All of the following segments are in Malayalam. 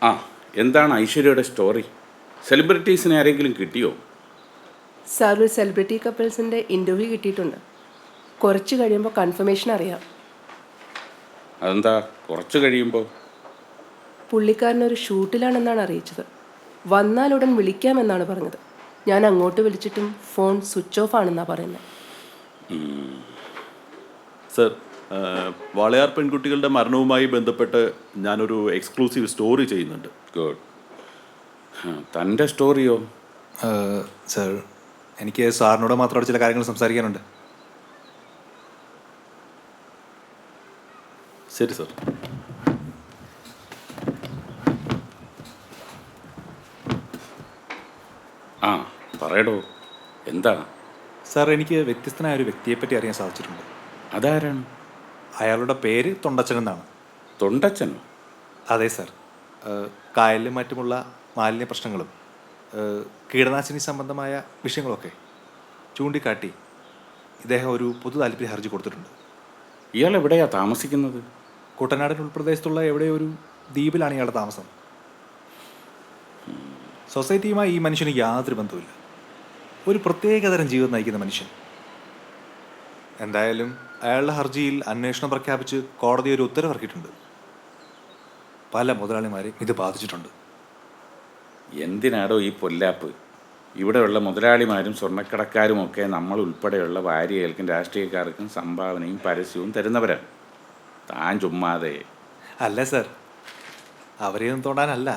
ആ, എന്താണ് ഐശ്വര്യയുടെ സ്റ്റോറി? സെലിബ്രിറ്റീസിനെ ആരെങ്കിലും കിട്ടിയോ? സാർ, ഒരു സെലിബ്രിറ്റി കപ്പിൾസിൻ്റെ ഇൻ്റർവ്യൂ കിട്ടിയിട്ടുണ്ട്. കുറച്ച് കഴിയുമ്പോൾ കൺഫർമേഷൻ അറിയാം. അതെന്താ കുറച്ച് കഴിയുമ്പോൾ? പുള്ളിക്കാരനൊരു ഷൂട്ടിലാണെന്നാണ് അറിയിച്ചത്. വന്നാലുടൻ വിളിക്കാമെന്നാണ് പറഞ്ഞത്. ഞാൻ അങ്ങോട്ട് വിളിച്ചിട്ടും ഫോൺ സ്വിച്ച് ഓഫ് ആണെന്നാണ് പറയുന്നത്. സർ, വാളയാർ പെൺകുട്ടികളുടെ മരണവുമായി ബന്ധപ്പെട്ട് ഞാനൊരു എക്സ്ക്ലൂസീവ് സ്റ്റോറി ചെയ്യുന്നുണ്ട്. ഗുഡ്. തൻ്റെ സ്റ്റോറിയോ? സർ, എനിക്ക് സാറിനോട് മാത്രമായിട്ട് ചില കാര്യങ്ങൾ സംസാരിക്കാനുണ്ട്. ശരി സർ. ആ, പറയടോ, എന്താ? സാർ, എനിക്ക് വ്യത്യസ്തനായ ഒരു വ്യക്തിയെപ്പറ്റി അറിയാൻ സാധിച്ചിട്ടുണ്ട്. അതാരാണ്? അയാളുടെ പേര് തൊണ്ടച്ചൻ എന്നാണ്. തൊണ്ടച്ചനോ? അതെ സാർ. കായലിലും മറ്റുമുള്ള മാലിന്യ പ്രശ്നങ്ങളും കീടനാശിനി സംബന്ധമായ വിഷയങ്ങളൊക്കെ ചൂണ്ടിക്കാട്ടി ഇദ്ദേഹം ഒരു പൊതു താല്പര്യ ഹർജി കൊടുത്തിട്ടുണ്ട്. ഇയാൾ എവിടെയാ താമസിക്കുന്നത്? കുട്ടനാടൻ ഉൾപ്രദേശത്തുള്ള എവിടെയോ ഒരു ദ്വീപിലാണ് ഇയാളുടെ താമസം. സൊസൈറ്റിയുമായി ഈ മനുഷ്യന് യാതൊരു ബന്ധവുമില്ല. ഒരു പ്രത്യേകതരം ജീവിതം നയിക്കുന്ന മനുഷ്യൻ. എന്തായാലും അയാളുടെ ഹർജിയിൽ അന്വേഷണം പ്രഖ്യാപിച്ച് കോടതി ഒരു ഉത്തരവിറക്കിയിട്ടുണ്ട്. പല മുതലാളിമാരെയും ഇത് ബാധിച്ചിട്ടുണ്ട്. എന്തിനാടോ ഈ പൊല്ലാപ്പ്? ഇവിടെയുള്ള മുതലാളിമാരും സ്വർണ്ണക്കടക്കാരുമൊക്കെ നമ്മൾ ഉൾപ്പെടെയുള്ള വാരികൾക്കും രാഷ്ട്രീയക്കാർക്കും സംഭാവനയും പരസ്യവും തരുന്നവരാണ്. താൻ ചുമ്മാതെ. അല്ല സർ, അവരെയൊന്നും തൊടാനല്ല.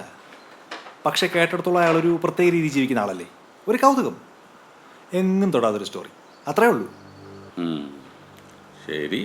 പക്ഷെ കേട്ടിടത്തോളം അയാളൊരു പ്രത്യേക രീതി ജീവിക്കുന്ന ആളല്ലേ. ഒരു കൗതുകം. എങ്ങും തൊടാതൊരു സ്റ്റോറി, അത്രേ ഉള്ളൂ. ശരി.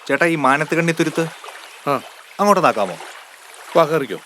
ചേട്ടാ, ഈ മാനത്ത് കണ്ണി തുരുത്ത് അങ്ങോട്ട് നാക്കാമോ? കയറിക്കോ.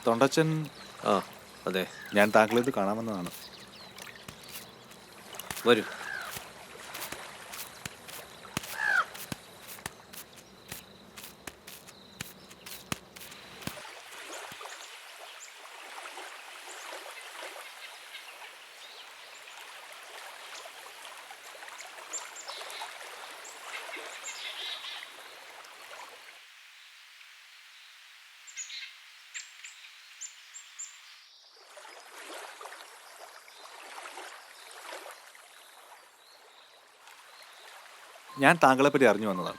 തൊണ്ടച്ചൻ, ആ അതെ, ഞാൻ താങ്കളെ ഇത് കാണാമെന്നതാണ്. വരൂ. ഞാൻ താങ്കളെപ്പറ്റി അറിഞ്ഞു വന്നതാണ്.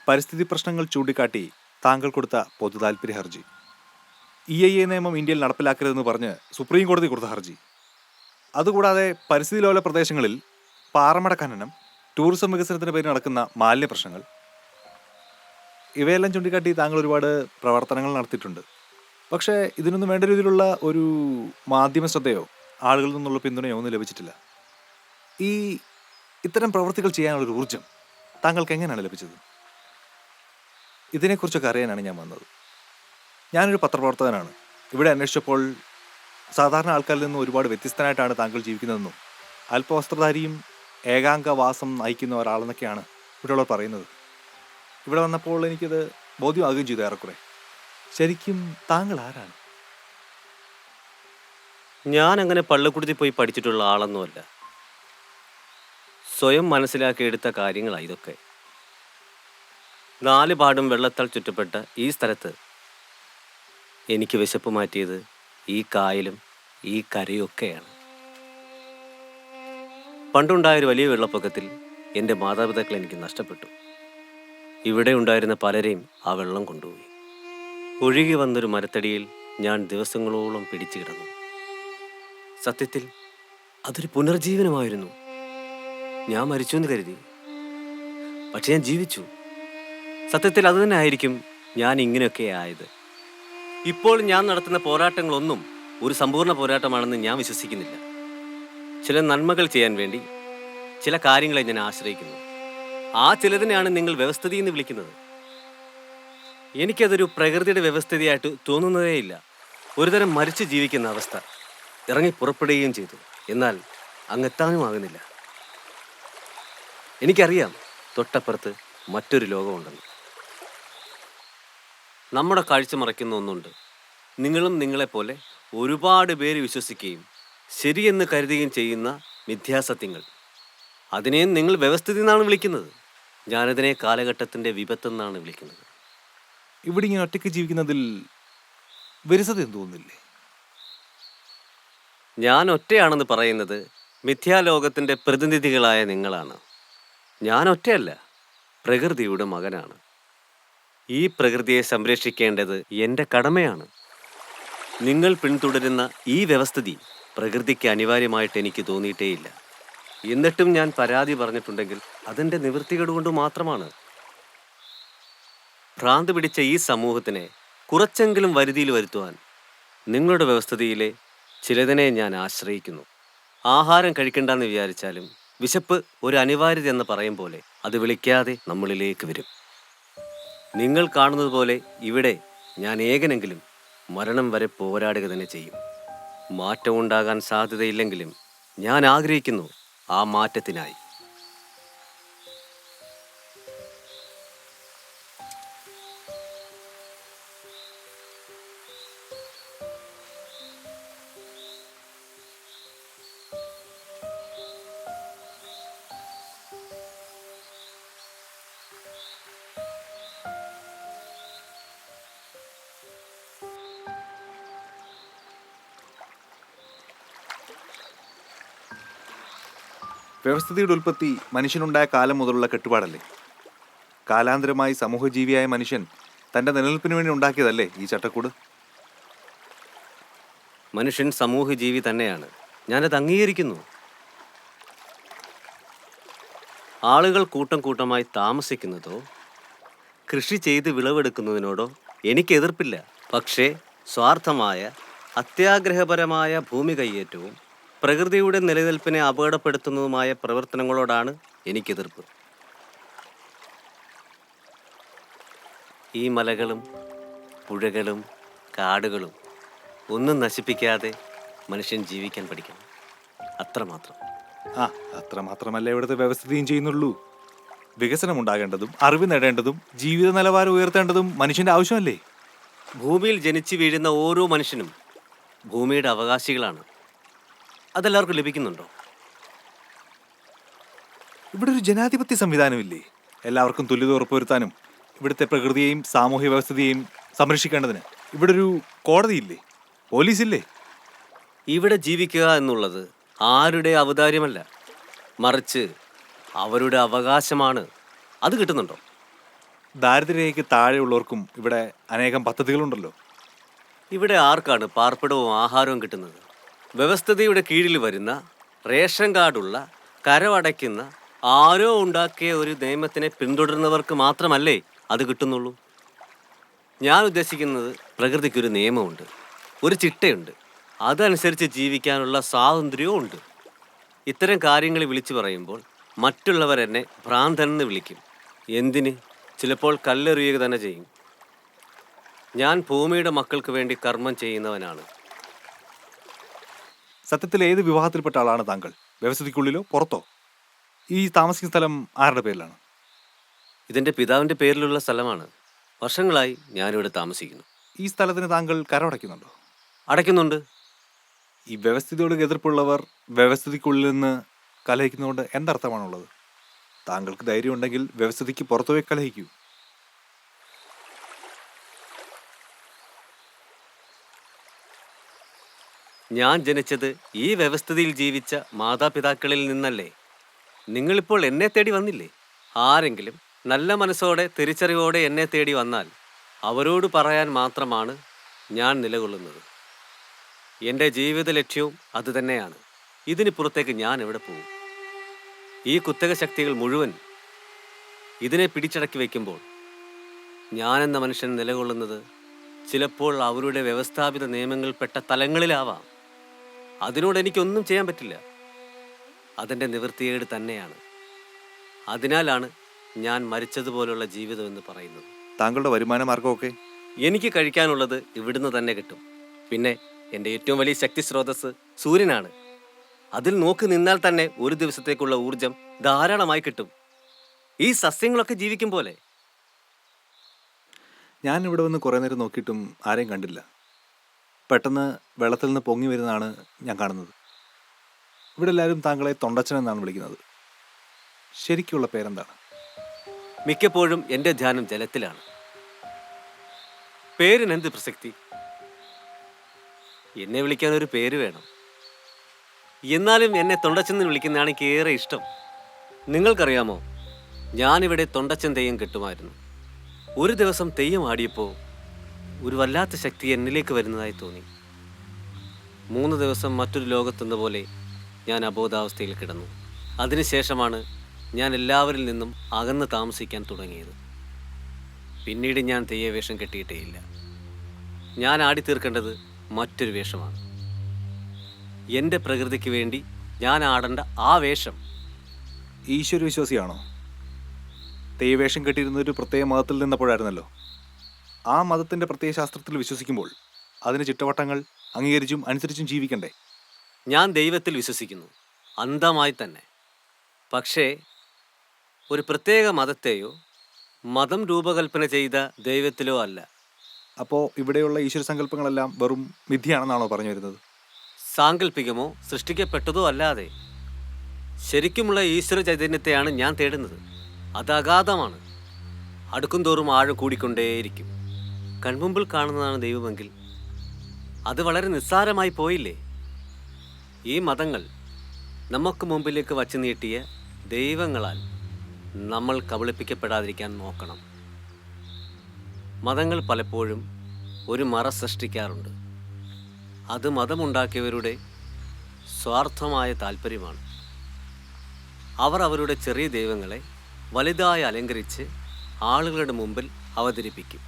പരിസ്ഥിതി പ്രശ്നങ്ങൾ ചൂണ്ടിക്കാട്ടി താങ്കൾ കൊടുത്ത പൊതു താൽപ്പര്യ ഹർജി, EIA നിയമം ഇന്ത്യയിൽ നടപ്പിലാക്കരുതെന്ന് പറഞ്ഞ് സുപ്രീം കോടതി കൊടുത്ത ഹർജി, അതുകൂടാതെ പരിസ്ഥിതി ലോല പ്രദേശങ്ങളിൽ പാറമട ഖനനം, ടൂറിസം വികസനത്തിന് പേരിൽ നടക്കുന്ന മാലിന്യ പ്രശ്നങ്ങൾ, ഇവയെല്ലാം ചൂണ്ടിക്കാട്ടി താങ്കൾ ഒരുപാട് പ്രവർത്തനങ്ങൾ നടത്തിയിട്ടുണ്ട്. പക്ഷേ ഇതിനൊന്നും വേണ്ട രീതിയിലുള്ള ഒരു മാധ്യമ ശ്രദ്ധയോ ആളുകളിൽ നിന്നുള്ള പിന്തുണയോ ഒന്നും ലഭിച്ചിട്ടില്ല. ഇത്തരം പ്രവൃത്തികൾ ചെയ്യാനുള്ളൊരു ഊർജം താങ്കൾക്ക് എങ്ങനെയാണ് ലഭിച്ചത്? ഇതിനെക്കുറിച്ചൊക്കെ അറിയാനാണ് ഞാൻ വന്നത്. ഞാനൊരു പത്രപ്രവർത്തകനാണ്. ഇവിടെ അന്വേഷിച്ചപ്പോൾ സാധാരണ ആൾക്കാരിൽ നിന്നും ഒരുപാട് വ്യത്യസ്തനായിട്ടാണ് താങ്കൾ ജീവിക്കുന്നതെന്നും അല്പവസ്ത്രധാരിയും ഏകാംഗവാസം നയിക്കുന്ന ഒരാളെന്നൊക്കെയാണ് ഇവിടെയുള്ളവർ പറയുന്നത്. ഇവിടെ വന്നപ്പോൾ എനിക്കത് ബോധ്യമാകുകയും ചെയ്തു ഏറെക്കുറെ. ശരിക്കും താങ്കൾ ആരാണ്? ഞാൻ അങ്ങനെ പള്ളിക്കുടുത്തി പോയി പഠിച്ചിട്ടുള്ള ആളൊന്നുമല്ല. സ്വയം മനസ്സിലാക്കിയെടുത്ത കാര്യങ്ങളാണ് ഇതൊക്കെ. 4 പാടും വെള്ളത്താൽ ചുറ്റപ്പെട്ട ഈ സ്ഥലത്ത് എനിക്ക് വിശപ്പ് മാറ്റിയത് ഈ കായലും ഈ കരയൊക്കെയാണ്. പണ്ടുണ്ടായൊരു വലിയ വെള്ളപ്പൊക്കത്തിൽ എൻ്റെ മാതാപിതാക്കൾ എനിക്ക് നഷ്ടപ്പെട്ടു. ഇവിടെ ഉണ്ടായിരുന്ന പലരെയും ആ വെള്ളം കൊണ്ടുപോയി. ഒഴുകി വന്നൊരു മരത്തടിയിൽ ഞാൻ ദിവസങ്ങളോളം പിടിച്ചു കിടന്നു. സത്യത്തിൽ അതൊരു പുനർജീവനമായിരുന്നു. ഞാൻ മരിച്ചു എന്ന് കരുതി, പക്ഷെ ഞാൻ ജീവിച്ചു. സത്യത്തിൽ അത് തന്നെ ആയിരിക്കും ഞാൻ ഇങ്ങനെയൊക്കെ ആയത്. ഇപ്പോൾ ഞാൻ നടത്തുന്ന പോരാട്ടങ്ങളൊന്നും ഒരു സമ്പൂർണ്ണ പോരാട്ടമാണെന്ന് ഞാൻ വിശ്വസിക്കുന്നില്ല. ചില നന്മകൾ ചെയ്യാൻ വേണ്ടി ചില കാര്യങ്ങളെ ഞാൻ ആശ്രയിക്കുന്നു. ആ ചിലതിനെയാണ് നിങ്ങൾ വ്യവസ്ഥിതി എന്ന് വിളിക്കുന്നത്. എനിക്കതൊരു പ്രകൃതിയുടെ വ്യവസ്ഥിതിയായിട്ട് തോന്നുന്നതേയില്ല. ഒരുതരം മരിച്ചു ജീവിക്കുന്ന അവസ്ഥ. ഇറങ്ങി പുറപ്പെടുകയും ചെയ്തു, എന്നാൽ അങ്ങെത്താനും ആകുന്നില്ല. എനിക്കറിയാം തൊട്ടപ്പുറത്ത് മറ്റൊരു ലോകമുണ്ടെന്ന്. നമ്മുടെ കാഴ്ച മറയ്ക്കുന്ന ഒന്നുണ്ട്. നിങ്ങളും നിങ്ങളെപ്പോലെ ഒരുപാട് പേര് വിശ്വസിക്കുകയും ശരിയെന്ന് കരുതുകയും ചെയ്യുന്ന മിഥ്യാസത്യങ്ങൾ. അതിനെ നിങ്ങൾ വ്യവസ്ഥിതി എന്നാണ് വിളിക്കുന്നത്. ഞാനതിനെ കാലഘട്ടത്തിൻ്റെ വിപത്തെന്നാണ് വിളിക്കുന്നത്. ഇവിടെ ഇങ്ങനെ ഒറ്റയ്ക്ക് ജീവിക്കുന്നതിൽ വിരസതയൊന്നും തോന്നുന്നില്ലേ? ഞാൻ ഒറ്റയാണെന്ന് പറയുന്നത് മിഥ്യാലോകത്തിൻ്റെ പ്രതിനിധികളായ നിങ്ങളാണ്. ഞാൻ ഒറ്റയല്ല, പ്രകൃതിയുടെ മകനാണ്. ഈ പ്രകൃതിയെ സംരക്ഷിക്കേണ്ടത് എൻ്റെ കടമയാണ്. നിങ്ങൾ പിന്തുടരുന്ന ഈ വ്യവസ്ഥിതി പ്രകൃതിക്ക് അനിവാര്യമായിട്ട് എനിക്ക് തോന്നിയിട്ടേയില്ല. എന്നിട്ടും ഞാൻ പരാതി പറഞ്ഞിട്ടുണ്ടെങ്കിൽ അതെൻ്റെ നിവൃത്തികേട് കൊണ്ട് മാത്രമാണ്. ഭ്രാന്ത് പിടിച്ച ഈ സമൂഹത്തിനെ കുറച്ചെങ്കിലും വരുതിയിൽ വരുത്തുവാൻ നിങ്ങളുടെ വ്യവസ്ഥിതിയിലെ ചിലതിനെ ഞാൻ ആശ്രയിക്കുന്നു. ആഹാരം കഴിക്കണ്ടെന്ന് വിചാരിച്ചാലും വിശപ്പ് ഒരു അനിവാര്യത എന്ന് പറയും പോലെ അത് വിളിക്കാതെ നമ്മളിലേക്ക് വരും. നിങ്ങൾ കാണുന്നത് പോലെ ഇവിടെ ഞാൻ ഏകനെങ്കിലും മരണം വരെ പോരാടുക തന്നെ ചെയ്യും. മാറ്റം ഉണ്ടാകാൻ സാധ്യതയില്ലെങ്കിലും ഞാൻ ആഗ്രഹിക്കുന്നു ആ മാറ്റത്തിനായി. വ്യവസ്ഥിതിയുടെ ഉൽപ്പത്തി മനുഷ്യനുണ്ടായ കാലം മുതലുള്ള കെട്ടുപാടല്ലേ? കാലാന്തരമായി സമൂഹജീവിയായ മനുഷ്യൻ തൻ്റെ നിലനിൽപ്പിന് വേണ്ടി ഉണ്ടാക്കിയതല്ലേ ഈ ചട്ടക്കൂട്? മനുഷ്യൻ സമൂഹജീവി തന്നെയാണ്. ഞാനത് അംഗീകരിക്കുന്നു. ആളുകൾ കൂട്ടം കൂട്ടമായി താമസിക്കുന്നതോ കൃഷി ചെയ്ത് വിളവെടുക്കുന്നതിനോടോ എനിക്ക് എതിർപ്പില്ല. പക്ഷേ സ്വാർത്ഥമായ അത്യാഗ്രഹപരമായ ഭൂമി കയ്യേറ്റവും പ്രകൃതിയുടെ നിലനിൽപ്പിനെ അപകടപ്പെടുത്തുന്നതുമായ പ്രവർത്തനങ്ങളോടാണ് എനിക്കെതിർപ്പ്. ഈ മലകളും പുഴകളും കാടുകളും ഒന്നും നശിപ്പിക്കാതെ മനുഷ്യൻ ജീവിക്കാൻ പഠിക്കണം, അത്രമാത്രം. ആ, അത്രമാത്രമല്ല ഇവിടുത്തെ വ്യവസ്ഥിതിയും ചെയ്യുന്നുള്ളൂ. വികസനം ഉണ്ടാകേണ്ടതും അറിവ് നേടേണ്ടതും ജീവിത നിലവാരം ഉയർത്തേണ്ടതും മനുഷ്യന്റെ ആവശ്യമല്ലേ? ഭൂമിയിൽ ജനിച്ചു വീഴുന്ന ഓരോ മനുഷ്യനും ഭൂമിയുടെ അവകാശികളാണ്. അതെല്ലാവർക്കും ലഭിക്കുന്നുണ്ടോ? ഇവിടെ ഒരു ജനാധിപത്യ സംവിധാനമില്ലേ? എല്ലാവർക്കും തുല്യത ഉറപ്പുവരുത്താനും ഇവിടുത്തെ പ്രകൃതിയെയും സാമൂഹ്യ വ്യവസ്ഥിതിയെയും സംരക്ഷിക്കേണ്ടതിന് ഇവിടെ ഒരു കോടതിയില്ലേ? പോലീസില്ലേ? ഇവിടെ ജീവിക്കുക എന്നുള്ളത് ആരുടെ ഔദാര്യമല്ല, മറിച്ച് അവരുടെ അവകാശമാണ്. അത് കിട്ടുന്നുണ്ടോ? ദാരിദ്ര്യരേഖയ്ക്ക് താഴെയുള്ളവർക്കും ഇവിടെ അനേകം പദ്ധതികളുണ്ടല്ലോ. ഇവിടെ ആർക്കാണ് പാർപ്പിടവും ആഹാരവും കിട്ടുന്നത്? വ്യവസ്ഥതയുടെ കീഴിൽ വരുന്ന റേഷൻ കാർഡുള്ള, കരമടയ്ക്കുന്ന, ആരോ ഉണ്ടാക്കിയ ഒരു നിയമത്തിനെ പിന്തുടരുന്നവർക്ക് മാത്രമല്ലേ അത് കിട്ടുന്നുള്ളൂ. ഞാൻ ഉദ്ദേശിക്കുന്നത് പ്രകൃതിക്കൊരു നിയമമുണ്ട്, ഒരു ചിട്ടയുണ്ട്, അതനുസരിച്ച് ജീവിക്കാനുള്ള സ്വാതന്ത്ര്യവും ഉണ്ട്. ഇത്തരം കാര്യങ്ങൾ വിളിച്ചു പറയുമ്പോൾ മറ്റുള്ളവരെന്നെ ഭ്രാന്തനെന്ന് വിളിക്കും. എന്തിന്? ചിലപ്പോൾ കല്ലെറിയുക തന്നെ ചെയ്യും. ഞാൻ ഭൂമിയുടെ മക്കൾക്ക് വേണ്ടി കർമ്മം ചെയ്യുന്നവനാണ്. സത്യത്തിൽ ഏത് വിവാഹത്തിൽപ്പെട്ട ആളാണ് താങ്കൾ? വ്യവസ്ഥിതിക്കുള്ളിലോ പുറത്തോ? ഈ താമസിക്കുന്ന സ്ഥലം ആരുടെ പേരിലാണ്? ഇതെൻ്റെ പിതാവിൻ്റെ പേരിലുള്ള സ്ഥലമാണ്. വർഷങ്ങളായി ഞാനിവിടെ താമസിക്കുന്നു. ഈ സ്ഥലത്തിന് താങ്കൾ കരമടയ്ക്കുന്നുണ്ടോ? അടയ്ക്കുന്നുണ്ട്. ഈ വ്യവസ്ഥിതിയോട് എതിർപ്പുള്ളവർ വ്യവസ്ഥിതിക്കുള്ളിൽ നിന്ന് കലഹിക്കുന്നതുകൊണ്ട് എന്തർത്ഥമാണുള്ളത്? താങ്കൾക്ക് ധൈര്യം ഉണ്ടെങ്കിൽ വ്യവസ്ഥിതിക്ക് പുറത്തുപോയി കലഹിക്കൂ. ഞാൻ ജനിച്ചത് ഈ വ്യവസ്ഥിതിയിൽ ജീവിച്ച മാതാപിതാക്കളിൽ നിന്നല്ലേ? നിങ്ങളിപ്പോൾ എന്നെ തേടി വന്നില്ലേ? ആരെങ്കിലും നല്ല മനസ്സോടെ തിരിച്ചറിവോടെ എന്നെ തേടി വന്നാൽ അവരോട് പറയാൻ മാത്രമാണ് ഞാൻ നിലകൊള്ളുന്നത്. എൻ്റെ ജീവിത ലക്ഷ്യവും അതുതന്നെയാണ്. ഇതിന് പുറത്തേക്ക് ഞാൻ എവിടെ പോകും? ഈ കുത്തക ശക്തികൾ മുഴുവൻ ഇതിനെ പിടിച്ചടക്കി വയ്ക്കുമ്പോൾ ഞാനെന്ന മനുഷ്യൻ നിലകൊള്ളുന്നത് ചിലപ്പോൾ അവരുടെ വ്യവസ്ഥാപിത നിയമങ്ങളിൽപ്പെട്ട തലങ്ങളിലാവാം. അതിനോട് എനിക്കൊന്നും ചെയ്യാൻ പറ്റില്ല. അതെൻ്റെ നിവൃത്തിയേട് തന്നെയാണ്. അതിനാലാണ് ഞാൻ മരിച്ചതുപോലുള്ള ജീവിതം എന്ന് പറയുന്നത്. താങ്കളുടെ വരുമാന മാർഗമൊക്കെ? എനിക്ക് കഴിക്കാനുള്ളത് ഇവിടുന്ന് തന്നെ കിട്ടും. പിന്നെ എൻ്റെ ഏറ്റവും വലിയ ശക്തി സ്രോതസ് സൂര്യനാണ്. അതിൽ നോക്കി നിന്നാൽ തന്നെ ഒരു ദിവസത്തേക്കുള്ള ഊർജം ധാരാളമായി കിട്ടും. ഈ സസ്യങ്ങളൊക്കെ ജീവിക്കും പോലെ. ഞാൻ ഇവിടെ വന്ന് കുറേ നേരം നോക്കിയിട്ടും ആരെയും കണ്ടില്ല. പെട്ടെന്ന് വെള്ളത്തിൽ നിന്ന് പൊങ്ങി വരുന്നതാണ് ഞാൻ കാണുന്നത്. ഇവിടെ എല്ലാവരും താങ്കളെ തൊണ്ടച്ചൻ എന്നാണ് വിളിക്കുന്നത്. ശരിക്കുള്ള പേരെന്താണ്? മിക്കപ്പോഴും എൻ്റെ ധ്യാനം ജലത്തിലാണ്. പേരിനെന്ത് പ്രസക്തി? എന്നെ വിളിക്കാൻ ഒരു പേര് വേണം. എന്നാലും എന്നെ തൊണ്ടച്ചെന്ന് വിളിക്കുന്നതാണ് എനിക്ക് ഏറെ ഇഷ്ടം. നിങ്ങൾക്കറിയാമോ, ഞാനിവിടെ തൊണ്ടച്ചൻ തെയ്യം കെട്ടുമായിരുന്നു. ഒരു ദിവസം തെയ്യം ആടിയപ്പോൾ ഒരു വല്ലാത്ത ശക്തി എന്നിലേക്ക് വരുന്നതായി തോന്നി. 3 ദിവസം മറ്റൊരു ലോകത്തെന്ന പോലെ ഞാൻ അബോധാവസ്ഥയിൽ കിടന്നു. അതിനുശേഷമാണ് ഞാൻ എല്ലാവരിൽ നിന്നും അകന്ന് താമസിക്കാൻ തുടങ്ങിയത്. പിന്നീട് ഞാൻ തെയ്യവേഷം കെട്ടിയിട്ടേയില്ല. ഞാൻ ആടിത്തീർക്കേണ്ടത് മറ്റൊരു വേഷമാണ്. എൻ്റെ പ്രകൃതിക്ക് വേണ്ടി ഞാൻ ആടേണ്ട ആ വേഷം. ഈശ്വര വിശ്വാസിയാണോ? തെയ്യവേഷം കെട്ടിയിരുന്ന ഒരു പ്രത്യേക മതത്തിൽ നിന്നപ്പോഴായിരുന്നല്ലോ. ആ മതത്തിൻ്റെ പ്രത്യേക ശാസ്ത്രത്തിൽ വിശ്വസിക്കുമ്പോൾ അതിന് ചിട്ടവട്ടങ്ങൾ അംഗീകരിച്ചും അനുസരിച്ചും ജീവിക്കണ്ടേ? ഞാൻ ദൈവത്തിൽ വിശ്വസിക്കുന്നു, അന്ധമായി തന്നെ. പക്ഷേ ഒരു പ്രത്യേക മതത്തെയോ മതം രൂപകൽപ്പന ചെയ്ത ദൈവത്തിലോ അല്ല. അപ്പോൾ ഇവിടെയുള്ള ഈശ്വര സങ്കല്പങ്ങളെല്ലാം വെറും മിഥ്യയാണെന്നാണോ പറഞ്ഞു വരുന്നത്? സാങ്കല്പികമോ സൃഷ്ടിക്കപ്പെട്ടതോ അല്ലാതെ ശരിക്കുമുള്ള ഈശ്വര ചൈതന്യത്തെയാണ് ഞാൻ തേടുന്നത്. അത് അഗാധമാണ്. അടുക്കും തോറും ആഴം കൂടിക്കൊണ്ടേയിരിക്കും. കൺമുമ്പിൽ കാണുന്നതാണ് ദൈവമെങ്കിൽ അത് വളരെ നിസ്സാരമായി പോയില്ലേ? ഈ മതങ്ങൾ നമുക്ക് മുമ്പിലേക്ക് വച്ചു നീട്ടിയ ദൈവങ്ങളാൽ നമ്മൾ കബളിപ്പിക്കപ്പെടാതിരിക്കാൻ നോക്കണം. മതങ്ങൾ പലപ്പോഴും ഒരു മറ സൃഷ്ടിക്കാറുണ്ട്. അത് മതമുണ്ടാക്കിയവരുടെ സ്വാർത്ഥമായ താല്പര്യമാണ്. അവർ അവരുടെ ചെറിയ ദൈവങ്ങളെ വലുതായി അലങ്കരിച്ച് ആളുകളുടെ മുമ്പിൽ അവതരിപ്പിക്കും.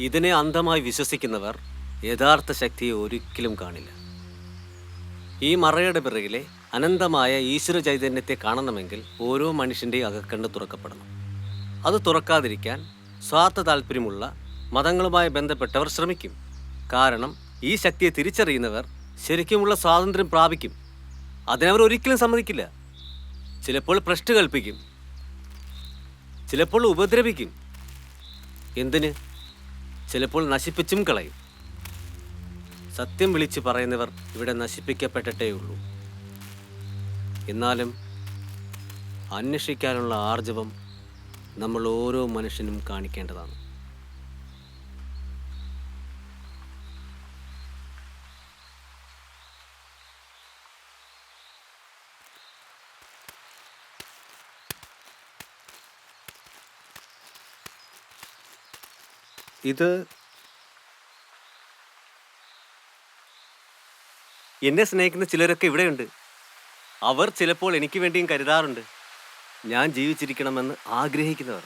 ഇതിനെ അന്ധമായി വിശ്വസിക്കുന്നവർ യഥാർത്ഥ ശക്തിയെ ഒരിക്കലും കാണില്ല. ഈ മറയുടെ പിറകിലെ അനന്തമായ ഈശ്വര ചൈതന്യത്തെ കാണണമെങ്കിൽ ഓരോ മനുഷ്യൻ്റെയും അകക്കണ്ണ് തുറക്കപ്പെടണം. അത് തുറക്കാതിരിക്കാൻ സ്വാർത്ഥ താല്പര്യമുള്ള മതങ്ങളുമായി ബന്ധപ്പെട്ടവർ ശ്രമിക്കും. കാരണം ഈ ശക്തിയെ തിരിച്ചറിയുന്നവർ ശരിക്കുമുള്ള സ്വാതന്ത്ര്യം പ്രാപിക്കും. അതിനവർ ഒരിക്കലും സമ്മതിക്കില്ല. ചിലപ്പോൾ ഭ്രഷ്ട് കൽപ്പിക്കും, ചിലപ്പോൾ ഉപദ്രവിക്കും. എന്തിന്? ചിലപ്പോൾ നശിപ്പിച്ചും കളയും. സത്യം വിളിച്ച് പറയുന്നവർ ഇവിടെ നശിപ്പിക്കപ്പെട്ടിട്ടേ ഉള്ളൂ. എന്നാലും അന്വേഷിക്കാനുള്ള ആർജവം നമ്മൾ ഓരോ മനുഷ്യനും കാണിക്കേണ്ടതാണ്. ഇത് എന്നെ സ്നേഹിക്കുന്ന ചിലരൊക്കെ ഇവിടെയുണ്ട്. അവർ ചിലപ്പോൾ എനിക്ക് വേണ്ടിയും കരുതാറുണ്ട്. ഞാൻ ജീവിച്ചിരിക്കണമെന്ന് ആഗ്രഹിക്കുന്നവർ.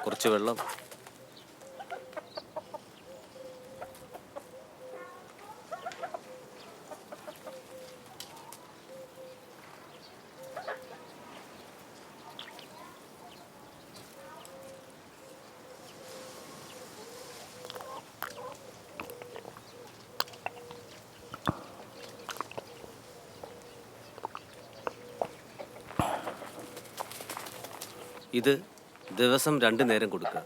കുറച്ച് വെള്ളം. ഇത് ദിവസം 2 നേരം കൊടുക്കുക.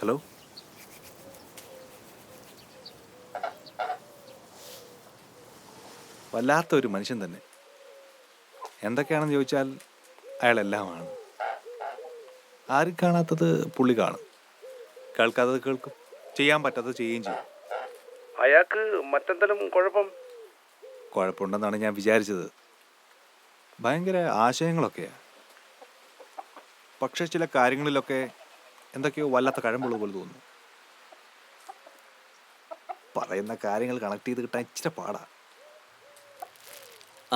ഹലോ, വല്ലാത്തൊരു മനുഷ്യൻ തന്നെ. എന്തൊക്കെയാണെന്ന് ചോദിച്ചാൽ അയാളെല്ലാമാണ്. ആരും കാണാത്തത് പുള്ളി കാണും, കേൾക്കാത്തത് കേൾക്കും, ചെയ്യാൻ പറ്റാത്തത് ചെയ്യുകയും ചെയ്യും. അയാൾക്ക് മറ്റെന്തെങ്കിലും കുഴപ്പമുണ്ടെന്നാണ് ഞാൻ വിചാരിച്ചത്. ഭയങ്കര ആശയങ്ങളൊക്കെയാ, പക്ഷെ ചില കാര്യങ്ങളിലൊക്കെ എന്തൊക്കെയോ വല്ലാത്ത കഴമ്പുള്ള പോലെ തോന്നുന്നു. പറയുന്ന കാര്യങ്ങൾ കണക്ട് ചെയ്ത് കിട്ടാൻ ഇച്ചിരി പാടാ.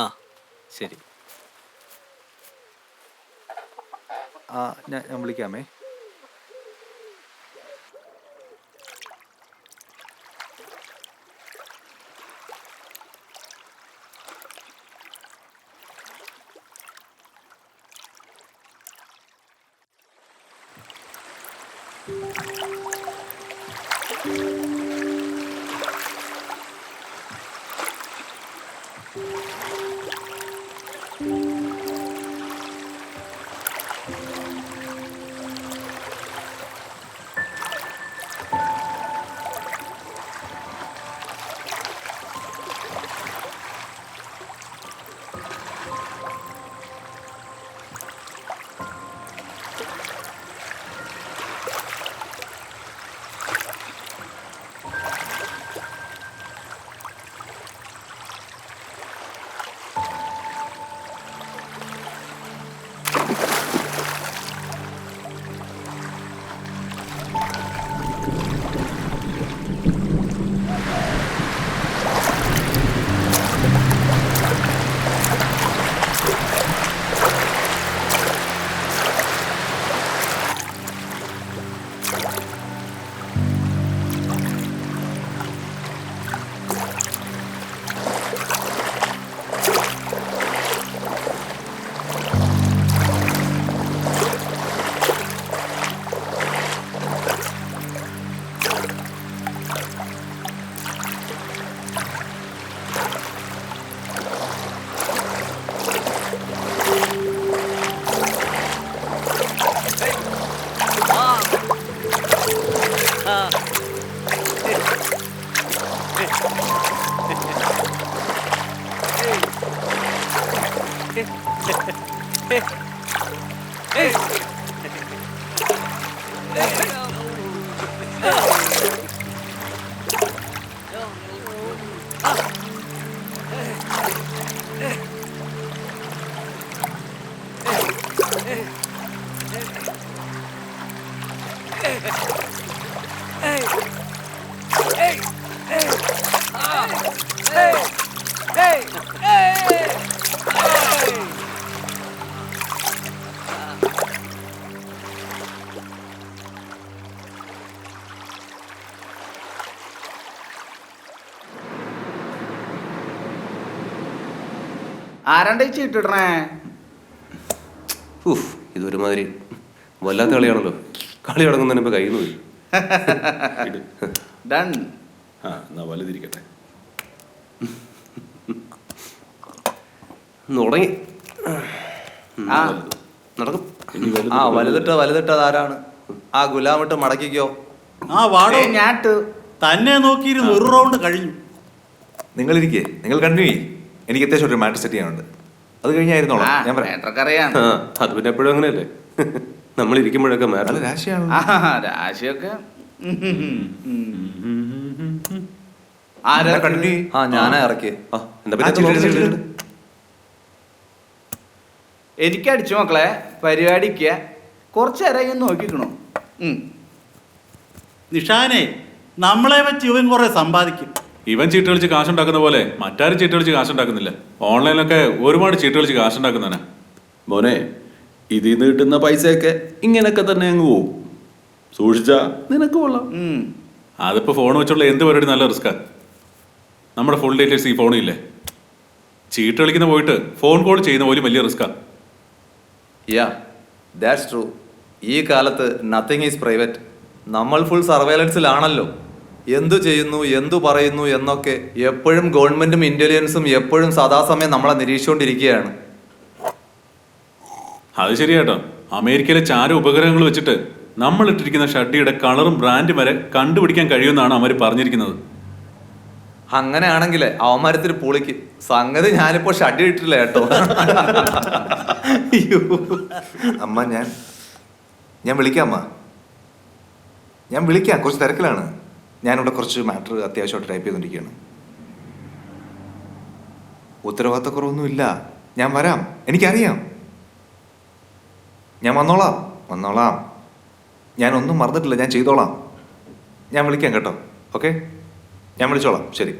ആ ശരി. ഞാൻ വിളിക്കാമേ. ആരാണ്ട് ചീട്ടിടണേ? ഇതൊരുമാതിരി വല്ലാത്ത കളിയാണല്ലോ. കളി തുടങ്ങുന്നതിന് ഇപ്പൊ കയ്യിൽ നിന്ന് പോയി. ഡൺ. ആ എന്നാ വലുതിരിക്കട്ടെ. തുടങ്ങി ആ നടക്കും. ആ വലുതിട്ടത് ആരാണ്? ആ ഗുലാമിട്ട് മടക്കിക്കോ. ആ വാടോ, ഞാട്ട് തന്നെ നോക്കിയിരുന്ന് ഒരു റൗണ്ട് കഴിഞ്ഞു. നിങ്ങളിരിക്കേ, നിങ്ങൾ കണ്ടിന്യൂ ചെയ്യ്. എനിക്ക് അത്യാവശ്യം ഒരു മാറ്റർ സെറ്റ് ചെയ്യാനുണ്ട്. അത് കഴിഞ്ഞായിരുന്നോളാം. ഞാൻ പറയാം. അറിയാം. അത് പിന്നെ എപ്പോഴും അങ്ങനെയല്ലേ, നമ്മൾ ഇരിക്കുമ്പോഴൊക്കെ നല്ല മാറ്റം. രാശിയാണ്. രാശിയൊക്കെ കണ്ടിന്യൂ ചെയ്യ്. ആ ഞാനാ ഇറക്കി. എന്താ പിന്നെ എനിക്കടിച്ചു മക്കളെ പരിപാടിക്കുക കുറച്ച് നേരം നോക്കിക്കണോ. നിഷാനെ, നമ്മളെ വെച്ച് ഇവൻ കുറെ സമ്പാദിക്കും. ഇവൻ ചീട്ട് കളിച്ച് കാശുണ്ടാക്കുന്ന പോലെ മറ്റാരും ചീട്ട് കളിച്ച് കാശുണ്ടാക്കുന്നില്ല. ഓൺലൈനിലൊക്കെ ഒരുപാട് ചീട്ട് കളിച്ച് കാശുണ്ടാക്കുന്നവനാ. മോനെ, ഇതിൽ നിന്ന് കിട്ടുന്ന പൈസയൊക്കെ ഇങ്ങനെയൊക്കെ തന്നെ അങ്ങ് പോവും. സൂക്ഷിച്ചാ നിനക്ക് കൊള്ളാം. അതിപ്പോൾ ഫോൺ വെച്ചുള്ള എന്ത് പരിപാടി നല്ല റിസ്ക്കാ. നമ്മുടെ ഫുൾ ഡീറ്റെയിൽസ് ഈ ഫോണില്ലേ. ചീട്ട് കളിക്കുന്ന പോയിട്ട് ഫോൺ കോൾ ചെയ്യുന്ന പോലും വലിയ റിസ്ക്കാ. യാ, ദാറ്റ്സ് ട്രൂ. ഈ കാലത്ത് നത്തിങ് ഈസ് പ്രൈവറ്റ്. നമ്മൾ ഫുൾ സർവൈലൻസിലാണല്ലോ. എന്തു ചെയ്യുന്നു, എന്തു പറയുന്നു എന്നൊക്കെ എപ്പോഴും ഗവൺമെന്റും ഇന്റലിജൻസും എപ്പോഴും സദാസമയം നമ്മളെ നിരീക്ഷിച്ചുകൊണ്ടിരിക്കുകയാണ്. അത് ശരിയാട്ടോ. അമേരിക്കയിലെ ചാര ഉപഗ്രഹങ്ങൾ വെച്ചിട്ട് നമ്മൾ ഇട്ടിരിക്കുന്ന ഷഡ്ഡിയുടെ കളറും ബ്രാൻഡും വരെ കണ്ടുപിടിക്കാൻ കഴിയുമെന്നാണ് അവർ പറഞ്ഞിരിക്കുന്നത്. അങ്ങനെയാണെങ്കിലേ അവന്മാരത്തിൽ പൊളിക്ക്. സംഗതി ഞാനിപ്പോ ഷഡ്ഡി ഇട്ടില്ല കേട്ടോ. അമ്മ, ഞാൻ വിളിക്കാം അമ്മ. ഞാൻ വിളിക്കാം, കുറച്ച് തിരക്കിലാണ്. ഞാനിവിടെ കുറച്ച് മാറ്റർ അത്യാവശ്യമായിട്ട് ടൈപ്പ് ചെയ്തുകൊണ്ടിരിക്കുകയാണ്. ഉത്തരവാദിത്തക്കുറവൊന്നുമില്ല. ഞാൻ വരാം, എനിക്കറിയാം. ഞാൻ വന്നോളാം. ഞാനൊന്നും മറന്നിട്ടില്ല, ഞാൻ ചെയ്തോളാം. ഞാൻ വിളിക്കാം കേട്ടോ. ഓക്കെ, ഞാൻ വിളിച്ചോളാം. ശരി.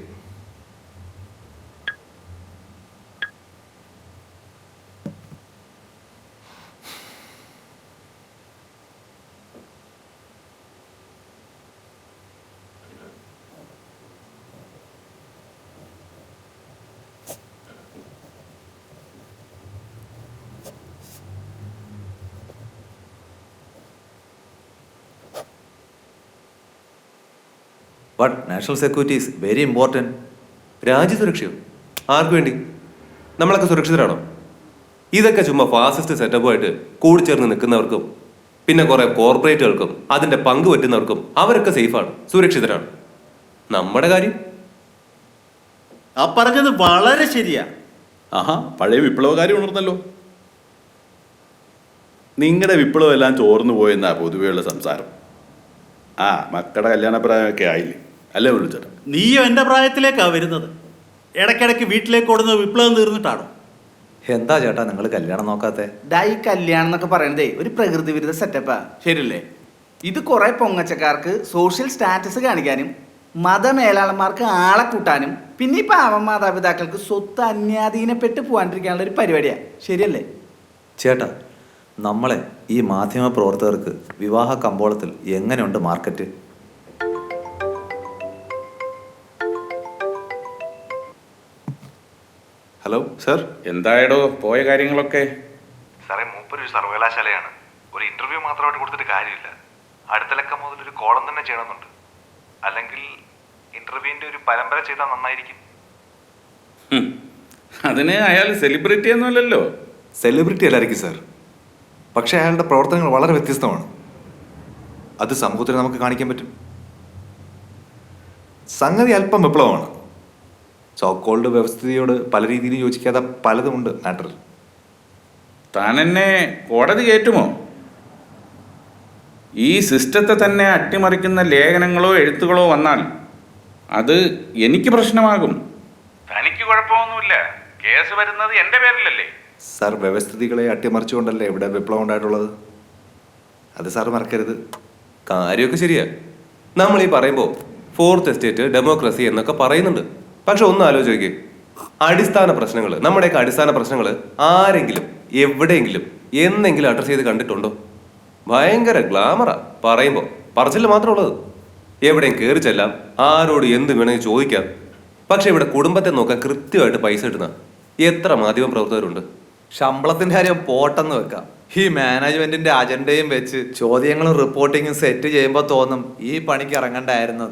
But national security is very important. രാജ്യസുരക്ഷയോ? ആർക്ക് വേണ്ടി? നമ്മളൊക്കെ സുരക്ഷിതരാണോ? ഇതൊക്കെ ചുമ്മാ ഫാസിസ്റ്റ് സെറ്റപ്പുമായിട്ട് കൂടിച്ചേർന്ന് നിൽക്കുന്നവർക്കും പിന്നെ കുറേ കോർപ്പറേറ്റുകൾക്കും അതിൻ്റെ പങ്ക് പറ്റുന്നവർക്കും അവരൊക്കെ സേഫാണ്, സുരക്ഷിതരാണ്. നമ്മുടെ കാര്യം ആ പറഞ്ഞത് വളരെ ശരിയാ. ആഹാ, പഴയ വിപ്ലവകാരി ഉണർന്നല്ലോ. നിങ്ങളുടെ വിപ്ലവം എല്ലാം ചോർന്നു പോയെന്നാ പൊതുവെയുള്ള സംസാരം. മക്കളുടെ കല്യാണപ്രായമൊക്കെ ആയില്ലേ അല്ലേ വിളിച്ചേട്ടാ? നീയോ എൻ്റെ പ്രായത്തിലേക്കാ വരുന്നത്. ഇടയ്ക്കിടയ്ക്ക് വീട്ടിലേക്ക് ഓടുന്നത് വിപ്ലവം തീർന്നിട്ടാണോ? എന്താ ചേട്ടാ നിങ്ങൾ കല്യാണം നോക്കാത്തെ? ഈ കല്യാണം എന്നൊക്കെ പറയുന്നതേ ഒരു പ്രകൃതി വിരുദ്ധ സെറ്റപ്പാ, ശരിയല്ലേ? ഇത് കുറെ പൊങ്ങച്ചക്കാർക്ക് സോഷ്യൽ സ്റ്റാറ്റസ് കാണിക്കാനും മതമേലാളന്മാർക്ക് ആളെ കൂട്ടാനും പിന്നെ ഈ പാവം മാതാപിതാക്കൾക്ക് സ്വത്ത് അന്യാധീനപ്പെട്ട് പോകാണ്ടിരിക്കാനുള്ള ഒരു പരിപാടിയാ, ശരിയല്ലേ? ചേട്ടാ, നമ്മളെ ഈ മാധ്യമ പ്രവർത്തകർക്ക് വിവാഹ കമ്പോളത്തിൽ എങ്ങനെയുണ്ട് മാർക്കറ്റ്? Hello sir. എന്തായടോ പോയ കാര്യങ്ങളൊക്കെ? സാറേ, മൂപ്പര് ഒരു സർവകലാശാലയാണ്. ഒരു ഇന്റർവ്യൂ മാത്രമായിട്ട് കൊടുത്തിട്ട് കാര്യമില്ല. അടുത്ത ലക്കം മുതൽ ഒരു കോളം തന്നെ ചെയ്യണമെന്നുണ്ട്. അല്ലെങ്കിൽ ഇന്റർവ്യൂവിന്റെ ഒരു പരമ്പര ചെയ്താൽ നന്നായിരിക്കും. അതിന് അയാൾ സെലിബ്രിറ്റി ഒന്നുമല്ലല്ലോ. സെലിബ്രിറ്റി അല്ലായിരിക്കും സാർ, പക്ഷേ അയാളുടെ പ്രവർത്തനങ്ങൾ വളരെ വ്യത്യസ്തമാണ്. അത് സമൂഹത്തിന് നമുക്ക് കാണിക്കാൻ പറ്റും. സംഗതി അല്പം വിപ്ലവമാണ്. സോക്കോൾഡ് വ്യവസ്ഥയോട് പല രീതിയിൽ യോജിക്കാതെ പലതുമുണ്ട് മാറ്ററിൽ. താൻ എന്നെ കോടതി കയറ്റുമോ? ഈ സിസ്റ്റത്തെ തന്നെ അട്ടിമറിക്കുന്ന ലേഖനങ്ങളോ എഴുത്തുകളോ വന്നാൽ അത് എനിക്ക് പ്രശ്നമാകും. തനിക്ക് കുഴപ്പമൊന്നുമില്ല, കേസ് വരുന്നത് എൻ്റെ പേരിലല്ലേ? സാർ, വ്യവസ്ഥിതികളെ അട്ടിമറിച്ചുകൊണ്ടല്ലേ ഇവിടെ വിപ്ലവം ഉണ്ടായിട്ടുള്ളത്. അത് സാർ മറക്കരുത്. കാര്യമൊക്കെ ശരിയാ. നമ്മൾ ഈ പറയുമ്പോൾ ഫോർത്ത് എസ്റ്റേറ്റ്, ഡെമോക്രസി എന്നൊക്കെ പറയുന്നുണ്ട്. പക്ഷെ ഒന്ന് ആലോചിക്കേ, അടിസ്ഥാന പ്രശ്നങ്ങൾ, നമ്മുടെയൊക്കെ അടിസ്ഥാന പ്രശ്നങ്ങൾ ആരെങ്കിലും എവിടെയെങ്കിലും എന്നെങ്കിലും അഡ്രസ് ചെയ്ത് കണ്ടിട്ടുണ്ടോ? ഭയങ്കര ഗ്ലാമറാ പറയുമ്പോൾ, പറച്ചില്ല മാത്രമേ ഉള്ളത്. എവിടെയും കയറി ചെല്ലാം, ആരോട് എന്ത് വേണമെങ്കിൽ ചോദിക്കാം. പക്ഷെ ഇവിടെ കുടുംബത്തെ നോക്കാൻ കൃത്യമായിട്ട് പൈസ കിട്ടുന്ന എത്ര മാധ്യമ പ്രവർത്തകരുണ്ട്? ശമ്പളത്തിന്റെ കാര്യം പോട്ടെന്ന് വെക്കാം. ഈ മാനേജ്മെന്റിന്റെ അജണ്ടയും വെച്ച് ചോദ്യങ്ങളും റിപ്പോർട്ടിങ്ങും സെറ്റ് ചെയ്യുമ്പോൾ തോന്നും ഈ പണിക്ക് ഇറങ്ങണ്ടായിരുന്നു.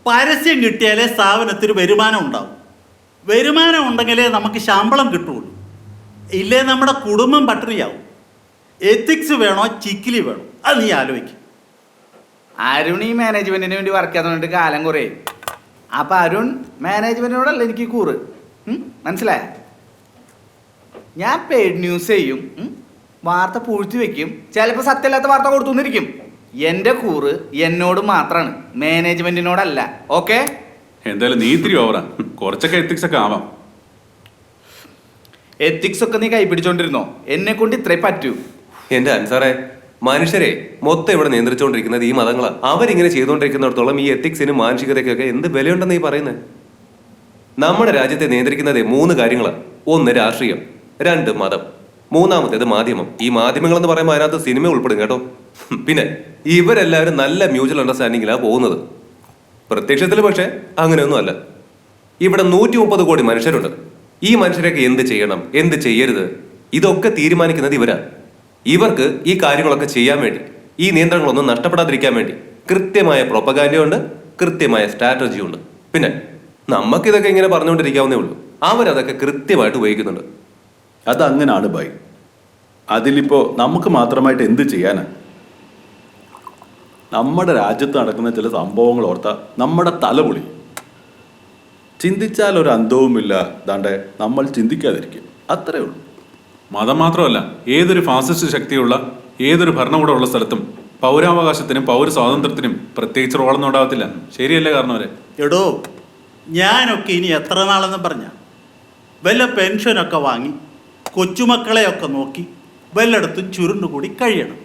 പരസ്യം കിട്ടിയാലേ സ്ഥാപനത്തിന് വരുമാനം ഉണ്ടാവും. വരുമാനം ഉണ്ടെങ്കിലേ നമുക്ക് ശമ്പളം കിട്ടുള്ളൂ. ഇല്ലേ നമ്മുടെ കുടുംബം പട്ടിണിയാവും. എത്തിക്സ് വേണോ ചിക്കിലി വേണോ, അത് നീ ആലോചിക്കും. അരുൺ ഈ മാനേജ്മെന്റിന് വേണ്ടി വർക്ക് ചെയ്യാൻ വേണ്ടി കാലം കുറയും. അപ്പൊ അരുൺ മാനേജ്മെന്റിനോടല്ല എനിക്ക് കൂറ്, മനസ്സിലായ? ഞാൻ പെയ്ഡ് ന്യൂസ് ചെയ്യും, വാർത്ത പൂഴ്ത്തി വെക്കും, ചിലപ്പോൾ സത്യമില്ലാത്ത വാർത്ത കൊടുത്തുന്നിരിക്കും. എൻ്റെ കൂറ് എന്നോട് മാത്രമാണ്, മാനേജ്മെന്റിനോടല്ല. ഓക്കെ? എന്തായാലും നീ ഇത്തിരി ഓവറാ. കുറച്ചൊക്കെ എത്തിക്സ് ഒക്കെ ആവാം. എത്തിക്സ് ഒക്കെ നീ കൈപിടിച്ചോണ്ടിരുന്നോ? എന്നെ കൊണ്ട് ഇത്രേ പറ്റൂ. എന്റെ അൻസാറെ, മനുഷ്യരെ മൊത്തം ഇവിടെ നിയന്ത്രിച്ചുകൊണ്ടിരിക്കുന്നത് ഈ മതങ്ങളാണ്. അവരിങ്ങനെ ചെയ്തുകൊണ്ടിരിക്കുന്നിടത്തോളം ഈ എത്തിക്സിനും മാനസികതയ്ക്കൊക്കെ എന്ത് വിലയുണ്ടെന്ന് ഈ പറയുന്നത്? നമ്മുടെ രാജ്യത്തെ നിയന്ത്രിക്കുന്നത് 3 കാര്യങ്ങളാണ്. 1 രാഷ്ട്രീയം, 2 മതം, 3 മാധ്യമം. ഈ മാധ്യമങ്ങൾ എന്ന് പറയുമ്പോൾ അതിനകത്ത് സിനിമ ഉൾപ്പെടും കേട്ടോ. പിന്നെ ഇവരെല്ലാവരും നല്ല മ്യൂച്വൽ അണ്ടർസ്റ്റാൻഡിങ്ങിലാണ് പോകുന്നത്. പ്രത്യക്ഷത്തിൽ പക്ഷേ അങ്ങനെയൊന്നും അല്ല. ഇവിടെ 130 കോടി മനുഷ്യരുണ്ട്. ഈ മനുഷ്യരൊക്കെ എന്ത് ചെയ്യണം, എന്ത് ചെയ്യരുത്, ഇതൊക്കെ തീരുമാനിക്കുന്നത് ഇവരാ. ഇവർക്ക് ഈ കാര്യങ്ങളൊക്കെ ചെയ്യാൻ വേണ്ടി, ഈ നിയന്ത്രണങ്ങളൊന്നും നഷ്ടപ്പെടാതിരിക്കാൻ വേണ്ടി കൃത്യമായ പ്രൊപ്പഗാൻഡയുണ്ട്, കൃത്യമായ സ്ട്രാറ്റജിയുണ്ട്. പിന്നെ നമുക്കിതൊക്കെ ഇങ്ങനെ പറഞ്ഞുകൊണ്ടിരിക്കാവുന്നേ ഉള്ളൂ. അവരതൊക്കെ കൃത്യമായിട്ട് ഉപയോഗിക്കുന്നുണ്ട്. അതങ്ങനാണ് ബൈ. അതിലിപ്പോൾ നമുക്ക് മാത്രമായിട്ട് എന്ത് ചെയ്യാനാ? നമ്മുടെ രാജ്യത്ത് നടക്കുന്ന ചില സംഭവങ്ങൾ ഓർത്താ നമ്മുടെ തലപൊളി. ചിന്തിച്ചാൽ ഒരു അന്തവുമില്ല, ദാണ്ടെ നമ്മൾ ചിന്തിക്കാതിരിക്കും, അത്രേ ഉള്ളൂ. മതം മാത്രമല്ല, ഏതൊരു ഫാസിസ്റ്റ് ശക്തിയുള്ള ഏതൊരു ഭരണകൂടമുള്ള സ്ഥലത്തും പൗരാവകാശത്തിനും പൗര സ്വാതന്ത്ര്യത്തിനും പ്രത്യേകിച്ച് റോളൊന്നും ഉണ്ടാകത്തില്ല. ശരിയല്ലേ കാരണവരെ? എടോ, ഞാനൊക്കെ ഇനി എത്ര നാളെന്ന് പറഞ്ഞ വല്ല പെൻഷനൊക്കെ വാങ്ങി കൊച്ചുമക്കളെയൊക്കെ നോക്കി വല്ലയിടത്തും ചുരുണ്ടുകൂടി കഴിയണം.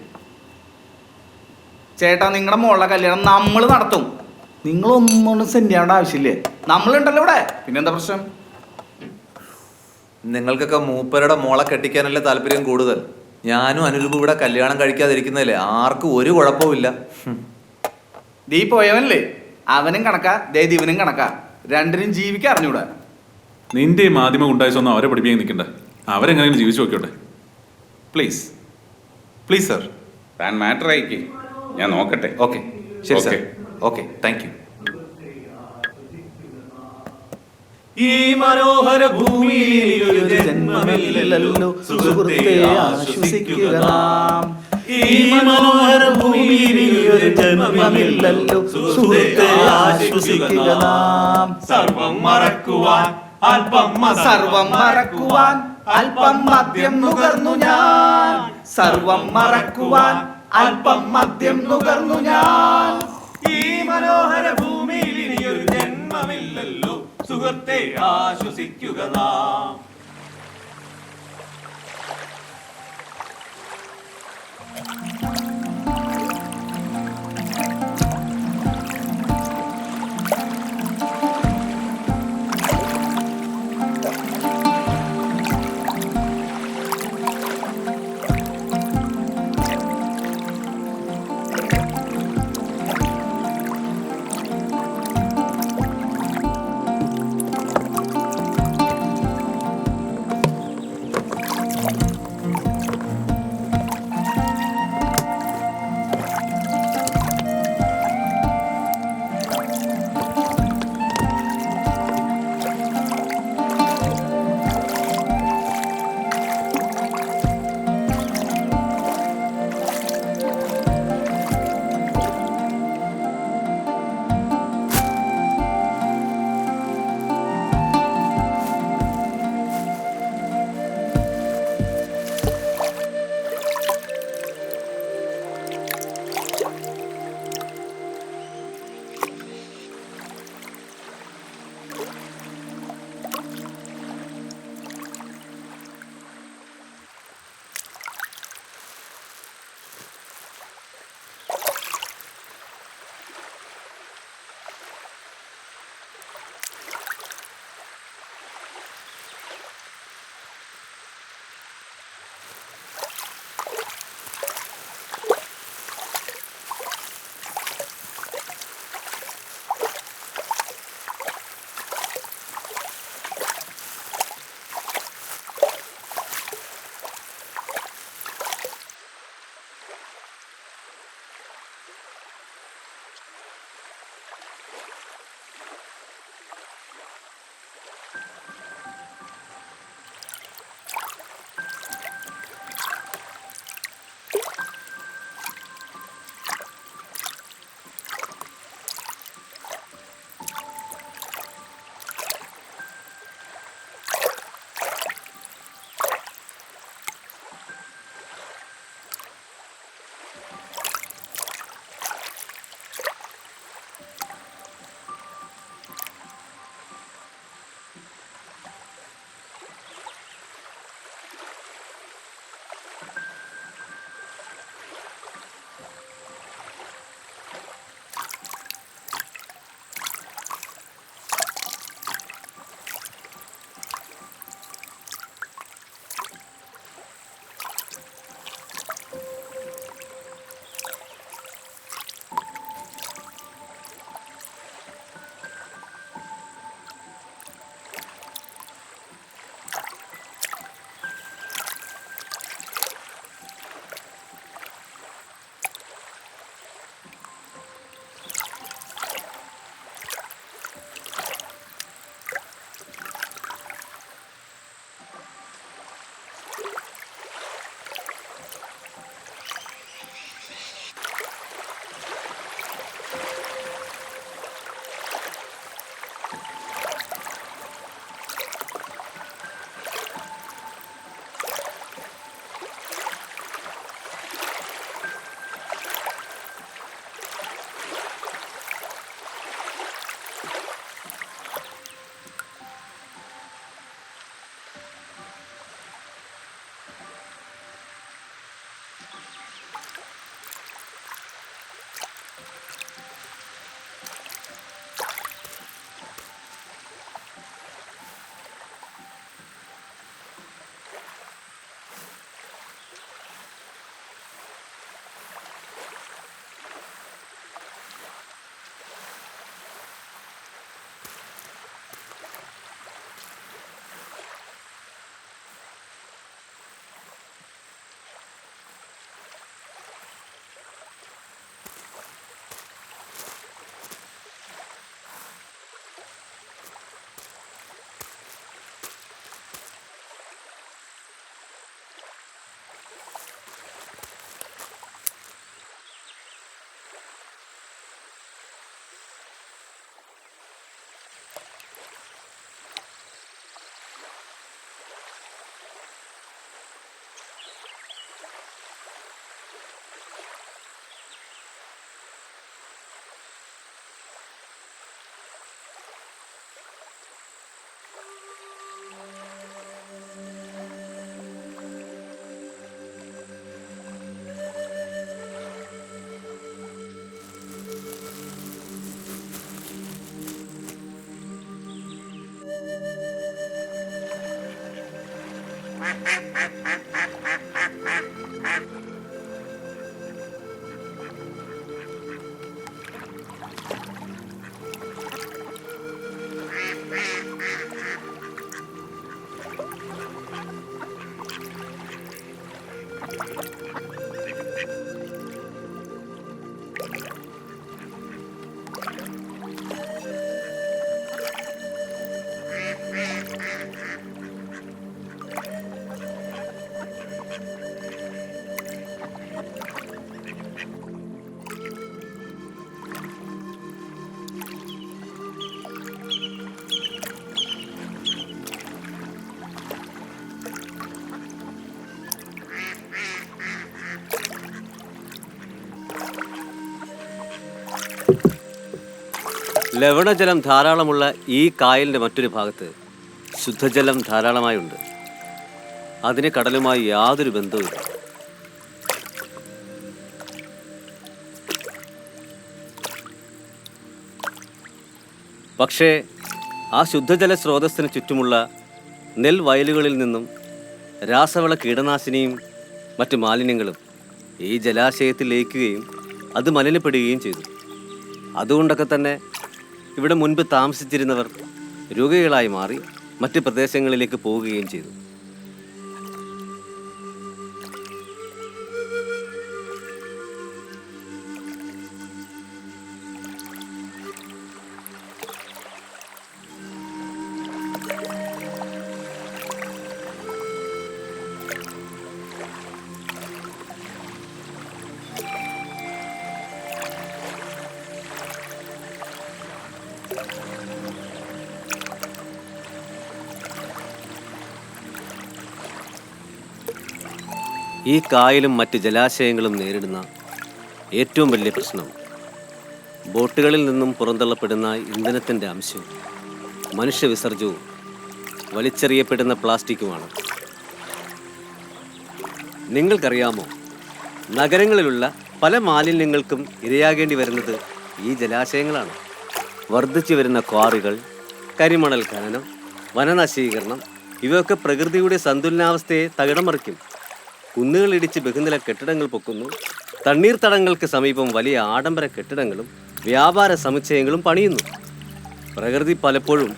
ചേട്ടാ, നിങ്ങളുടെ മോളുടെ കല്യാണം നമ്മൾ നടത്തും. നിങ്ങളൊന്നും സെൻഡ് ചെയ്യേണ്ട ആവശ്യമില്ലേ? നമ്മളുണ്ടല്ലോ ഇവിടെ. പിന്നെന്താ പ്രശ്നം? നിങ്ങൾക്കൊക്കെ മൂപ്പരുടെ മോളെ കെട്ടിക്കാനല്ലേ താല്പര്യം കൂടുതൽ. ഞാനും അനുരൂപ് ഇവിടെ കല്യാണം കഴിക്കാതിരിക്കുന്നതല്ലേ ആർക്കും ഒരു കുഴപ്പമില്ല. ദീ പോയവനല്ലേ, അവനും കണക്കാ, ദേ ദിവനും കണക്കാ. രണ്ടിനും ജീവിക്കാൻ അറിഞ്ഞൂടാ. നിന്റെ ഈ മാധ്യമ ഉണ്ടായിസൊന്നും അവരെ പഠിപ്പിക്കാൻ നിൽക്കണ്ട. അവരെങ്ങനെയും ജീവിച്ചു നോക്കിയോട്ടെ. Please please sir. താൻ മാറ്റർ അയക്ക്, ഞാൻ നോക്കട്ടെ. ഓക്കെ, ശരി sir. Okay. Okay, thank you. ഈ മനോഹര ഭൂമിയിൽ ഒരു ജന്മമില്ലല്ലോ സുഹൃത്തേ ആശ്വസിക്കുക നാം. ഈ മനോഹര ഭൂമിയിൽ ഒരു ജന്മമില്ലല്ലോ സുഹൃത്തേ ആശ്വസിക്കുക നാം. സർവം മറക്കുവാൻ സർവം മറക്കുവാൻ അല്പം മദ്യം നുകർന്നു ഞാൻ. സർവം മറക്കുവാൻ അല്പം മദ്യം നുകർന്നു ഞാൻ. ഈ മനോഹര ഭൂമിയിൽ ഇനിയൊരു ജന്മമില്ലല്ലോ സുഹൃത്തേ ആശ്വസിക്കുക നാം. ലവണജലം ധാരാളമുള്ള ഈ കായലിൻ്റെ മറ്റൊരു ഭാഗത്ത് ശുദ്ധജലം ധാരാളമായുണ്ട്. അതിന് കടലുമായി യാതൊരു ബന്ധവുമില്ല. പക്ഷേ ആ ശുദ്ധജല സ്രോതസ്സിന് ചുറ്റുമുള്ള നെൽവയലുകളിൽ നിന്നും രാസവള കീടനാശിനിയും മറ്റു മാലിന്യങ്ങളും ഈ ജലാശയത്തിൽ ലയിക്കുകയും അത് മലിനപ്പെടുകയും ചെയ്തു. അതുകൊണ്ടൊക്കെ തന്നെ ഇവിടെ മുൻപ് താമസിച്ചിരുന്നവർ രോഗികളായി മാറി മറ്റ് പ്രദേശങ്ങളിലേക്ക് പോവുകയും ചെയ്തു. ഈ കായലും മറ്റ് ജലാശയങ്ങളും നേരിടുന്ന ഏറ്റവും വലിയ പ്രശ്നം ബോട്ടുകളിൽ നിന്നും പുറന്തള്ളപ്പെടുന്ന ഇന്ധനത്തിൻ്റെ അംശവും മനുഷ്യവിസർജ്യവും വലിച്ചെറിയപ്പെടുന്ന പ്ലാസ്റ്റിക്കുമാണ്. നിങ്ങൾക്കറിയാമോ, നഗരങ്ങളിലുള്ള പല മാലിന്യങ്ങൾക്കും ഇരയാകേണ്ടി വരുന്നത് ഈ ജലാശയങ്ങളാണ്. വർദ്ധിച്ചു വരുന്ന ക്വാറികൾ, കരിമണൽ ഖനനം, വനനശീകരണം ഇവയൊക്കെ പ്രകൃതിയുടെ സന്തുലനാവസ്ഥയെ തകിടം മറിക്കും. കുന്നുകളിടിച്ച് ബഹുനില കെട്ടിടങ്ങൾ പൊക്കുന്നു. തണ്ണീർത്തടങ്ങൾക്ക് സമീപം വലിയ ആഡംബര കെട്ടിടങ്ങളും വ്യാപാര സമുച്ചയങ്ങളും പണിയുന്നു. പ്രകൃതി പലപ്പോഴും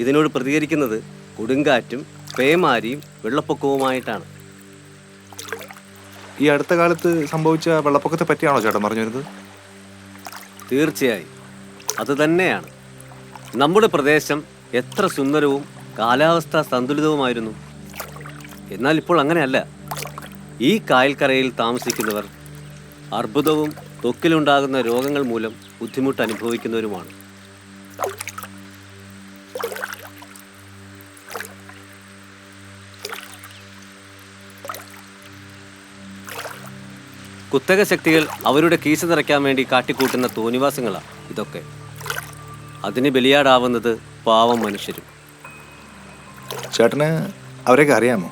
ഇതിനോട് പ്രതികരിക്കുന്നത് കൊടുങ്കാറ്റും പേമാരിയും വെള്ളപ്പൊക്കവുമായിട്ടാണ്. ഈ അടുത്ത കാലത്ത് സംഭവിച്ച വെള്ളപ്പൊക്കത്തെ പറ്റിയാണോ ചേട്ടൻ പറഞ്ഞു വരുന്നത്? തീർച്ചയായും അതുതന്നെയാണ്. നമ്മുടെ പ്രദേശം എത്ര സുന്ദരവും കാലാവസ്ഥ സന്തുലിതവുമായിരുന്നു. എന്നാൽ ഇപ്പോൾ അങ്ങനെയല്ല. ഈ കായൽക്കരയിൽ താമസിക്കുന്നവർ അർബുദവും ത്വക്കിലുണ്ടാകുന്ന രോഗങ്ങൾ മൂലം ബുദ്ധിമുട്ട് അനുഭവിക്കുന്നവരുമാണ്. കുത്തക ശക്തികൾ അവരുടെ കീശ നിറയ്ക്കാൻ വേണ്ടി കാട്ടിക്കൂട്ടുന്ന തോന്നിവാസങ്ങളാണ് ഇതൊക്കെ. അതിന് ബലിയാടാവുന്നത് പാവം മനുഷ്യരും. ചേട്ടന് അവരെയൊക്കെ അറിയാമോ?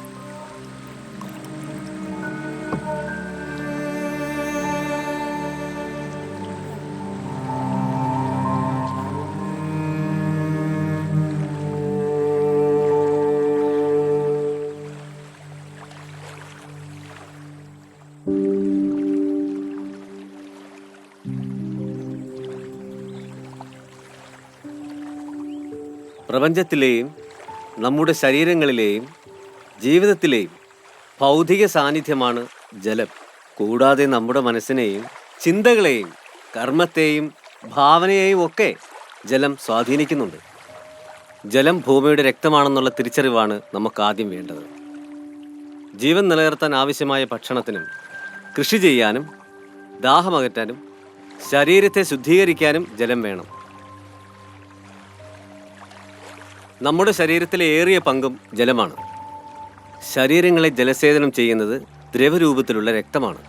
പ്രപഞ്ചത്തിലെയും നമ്മുടെ ശരീരങ്ങളിലെയും ജീവിതത്തിലെയും ഭൗതിക സാന്നിധ്യമാണ് ജലം. കൂടാതെ നമ്മുടെ മനസ്സിനെയും ചിന്തകളെയും കർമ്മത്തെയും ഭാവനയെയും ഒക്കെ ജലം സ്വാധീനിക്കുന്നുണ്ട്. ജലം ഭൂമിയുടെ രക്തമാണെന്നുള്ള തിരിച്ചറിവാണ് നമുക്ക് ആദ്യം വേണ്ടത്. ജീവൻ നിലനിർത്താൻ ആവശ്യമായ ഭക്ഷണത്തിനും കൃഷി ചെയ്യാനും ദാഹമകറ്റാനും ശരീരത്തെ ശുദ്ധീകരിക്കാനും ജലം വേണം. നമ്മുടെ ശരീരത്തിലെ ഏറിയ പങ്കും ജലമാണ്. ശരീരങ്ങളെ ജലസേചനം ചെയ്യുന്നത് ദ്രവരൂപത്തിലുള്ള രക്തമാണ്.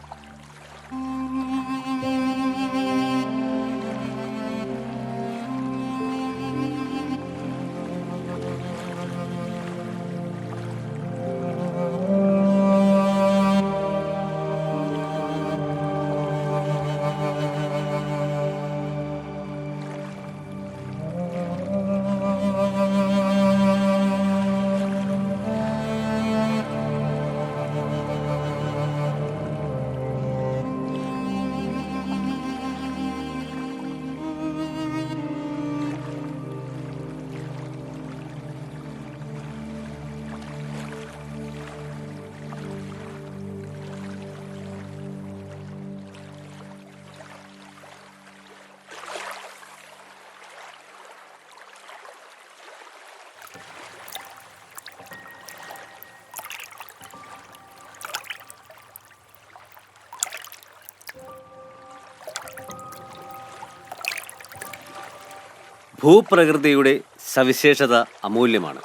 ഭൂപ്രകൃതിയുടെ സവിശേഷത അമൂല്യമാണ്.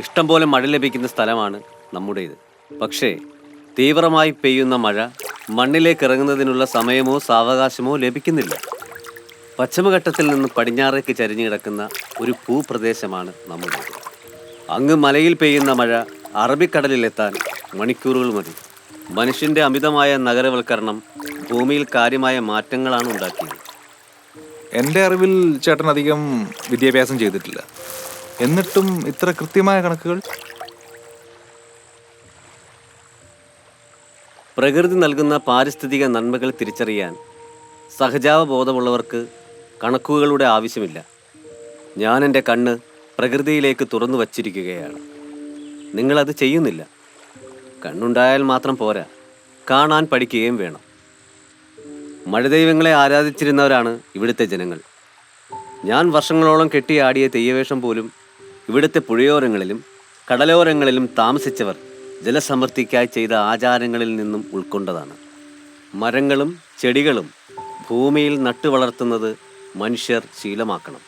ഇഷ്ടം പോലെ മഴ ലഭിക്കുന്ന സ്ഥലമാണ് നമ്മുടേത്. പക്ഷേ തീവ്രമായി പെയ്യുന്ന മഴ മണ്ണിലേക്ക് ഇറങ്ങുന്നതിനുള്ള സമയമോ സാവകാശമോ ലഭിക്കുന്നില്ല. പശ്ചിമഘട്ടത്തിൽ നിന്ന് പടിഞ്ഞാറേക്ക് ചരിഞ്ഞു കിടക്കുന്ന ഒരു ഭൂപ്രദേശമാണ് നമ്മുടേത്. അങ്ങ് മലയിൽ പെയ്യുന്ന മഴ അറബിക്കടലിലെത്താൻ മണിക്കൂറുകൾ മതി. മനുഷ്യൻ്റെ അമിതമായ നഗരവൽക്കരണം ഭൂമിയിൽ കാര്യമായ മാറ്റങ്ങളാണ് ഉണ്ടാക്കിയത്. എൻ്റെ അറിവിൽ ചേട്ടൻ അധികം വിദ്യാഭ്യാസം ചെയ്തിട്ടില്ല, എന്നിട്ടും ഇത്ര കൃത്യമായ കണക്കുകൾ. പ്രകൃതി നൽകുന്ന പാരിസ്ഥിതിക നന്മകൾ തിരിച്ചറിയാൻ സഹജാവബോധമുള്ളവർക്ക് കണക്കുകളുടെ ആവശ്യമില്ല. ഞാൻ എൻ്റെ കണ്ണ് പ്രകൃതിയിലേക്ക് തുറന്നു വച്ചിരിക്കുകയാണ്. നിങ്ങളത് ചെയ്യുന്നില്ല. കണ്ണുണ്ടായാൽ മാത്രം പോരാ, കാണാൻ പഠിക്കുകയും വേണം. മഴദൈവങ്ങളെ ആരാധിച്ചിരുന്നവരാണ് ഇവിടുത്തെ ജനങ്ങൾ. ഞാൻ വർഷങ്ങളോളം കെട്ടിയാടിയ തെയ്യവേഷം പോലും ഇവിടുത്തെ പുഴയോരങ്ങളിലും കടലോരങ്ങളിലും താമസിച്ചവർ ജലസമൃദ്ധിക്കായി ചെയ്ത ആചാരങ്ങളിൽ നിന്നും ഉൾക്കൊണ്ടതാണ്. മരങ്ങളും ചെടികളും ഭൂമിയിൽ നട്ടു വളർത്തുന്നത് മനുഷ്യർ ശീലമാക്കണം.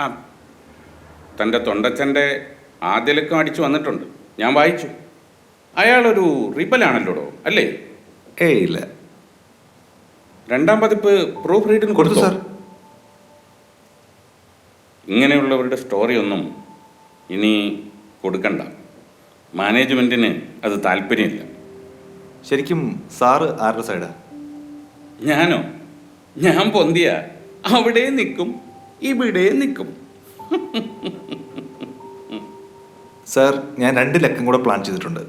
ആ, തൻ്റെ തൊണ്ടച്ചൻ്റെ ആദ്യ ലക്കം അടിച്ചു വന്നിട്ടുണ്ട്. ഞാൻ വായിച്ചു. അയാളൊരു റിബലാണല്ലോടോ, അല്ലേ? ഇല്ല. രണ്ടാം പതിപ്പ് പ്രൂഫ് റീഡിന് കൊടുത്തു സാർ. ഇങ്ങനെയുള്ളവരുടെ സ്റ്റോറി ഒന്നും ഇനി കൊടുക്കണ്ട. മാനേജ്മെൻറ്റിന് അത് താല്പര്യമില്ല. ശരിക്കും സാറ് ആരുടെ സൈഡാ? ഞാനോ? ഞാൻ പൊന്തിയ അവിടെ നിൽക്കും, ഇവിടെ നിൽക്കും. സാർ, ഞാൻ 2 ലക്കം കൂടെ പ്ലാൻ ചെയ്തിട്ടുണ്ട്.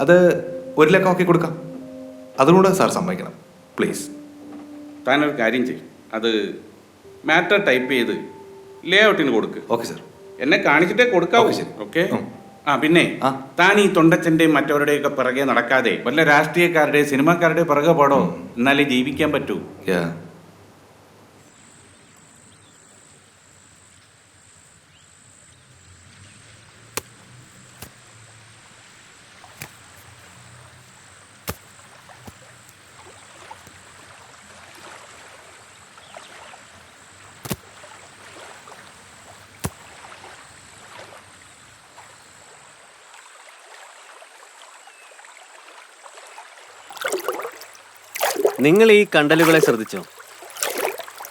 അത് 1 ലക്കം ആക്കി കൊടുക്കാം. അതുകൂടെ സാർ സമ്മതിക്കണം പ്ലീസ്. താനൊരു കാര്യം ചെയ്യും, അത് മാറ്റർ ടൈപ്പ് ചെയ്ത് ലേ ഔട്ടിന് കൊടുക്ക്. Okay sir. എന്നെ കാണിച്ചിട്ടേ കൊടുക്കാവൂ. ഓക്കെ, ശരി. ഓക്കെ. ആ പിന്നെ താൻ ഈ തൊണ്ടച്ചൻ്റെയും മറ്റവരുടെയൊക്കെ പിറകെ നടക്കാതെ വല്ല രാഷ്ട്രീയക്കാരുടെ സിനിമാക്കാരുടെ പിറകെ പാടോ, എന്നാലേ ജീവിക്കാൻ പറ്റൂ. നിങ്ങൾ ഈ കണ്ടലുകളെ ശ്രദ്ധിച്ചോ?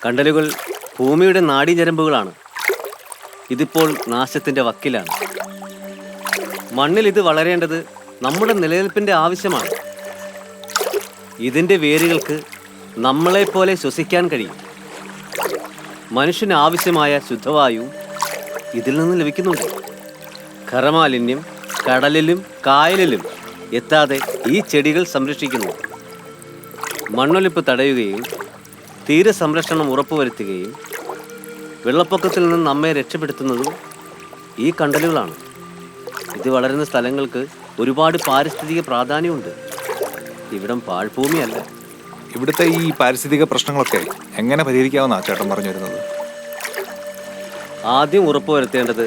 കണ്ടലുകൾ ഭൂമിയുടെ നാഡീഞരമ്പുകളാണ്. ഇതിപ്പോൾ നാശത്തിൻ്റെ വക്കിലാണ്. മണ്ണിൽ ഇത് വളരേണ്ടത് നമ്മുടെ നിലനിൽപ്പിൻ്റെ ആവശ്യമാണ്. ഇതിൻ്റെ വേരുകൾക്ക് നമ്മളെപ്പോലെ ശ്വസിക്കാൻ കഴിയും. മനുഷ്യന് ആവശ്യമായ ശുദ്ധവായു ഇതിൽ നിന്ന് ലഭിക്കുന്നുണ്ട്. ഖരമാലിന്യം കടലിലും കായലിലും എത്താതെ ഈ ചെടികൾ സംരക്ഷിക്കുന്നു. മണ്ണൊലിപ്പ് തടയുകയും തീരസംരക്ഷണം ഉറപ്പുവരുത്തുകയും വെള്ളപ്പൊക്കത്തിൽ നിന്ന് നമ്മെ രക്ഷപ്പെടുത്തുന്നതും ഈ കണ്ടലുകളാണ്. ഇത് വളരുന്ന സ്ഥലങ്ങൾക്ക് ഒരുപാട് പാരിസ്ഥിതിക പ്രാധാന്യമുണ്ട്. ഇവിടം പാഴ്ഭൂമിയല്ല. ഇവിടുത്തെ ഈ പാരിസ്ഥിതിക പ്രശ്നങ്ങളൊക്കെ എങ്ങനെ പരിഹരിക്കാമെന്നാണ് ചേട്ടൻ പറഞ്ഞു വരുന്നത്? ആദ്യം ഉറപ്പുവരുത്തേണ്ടത്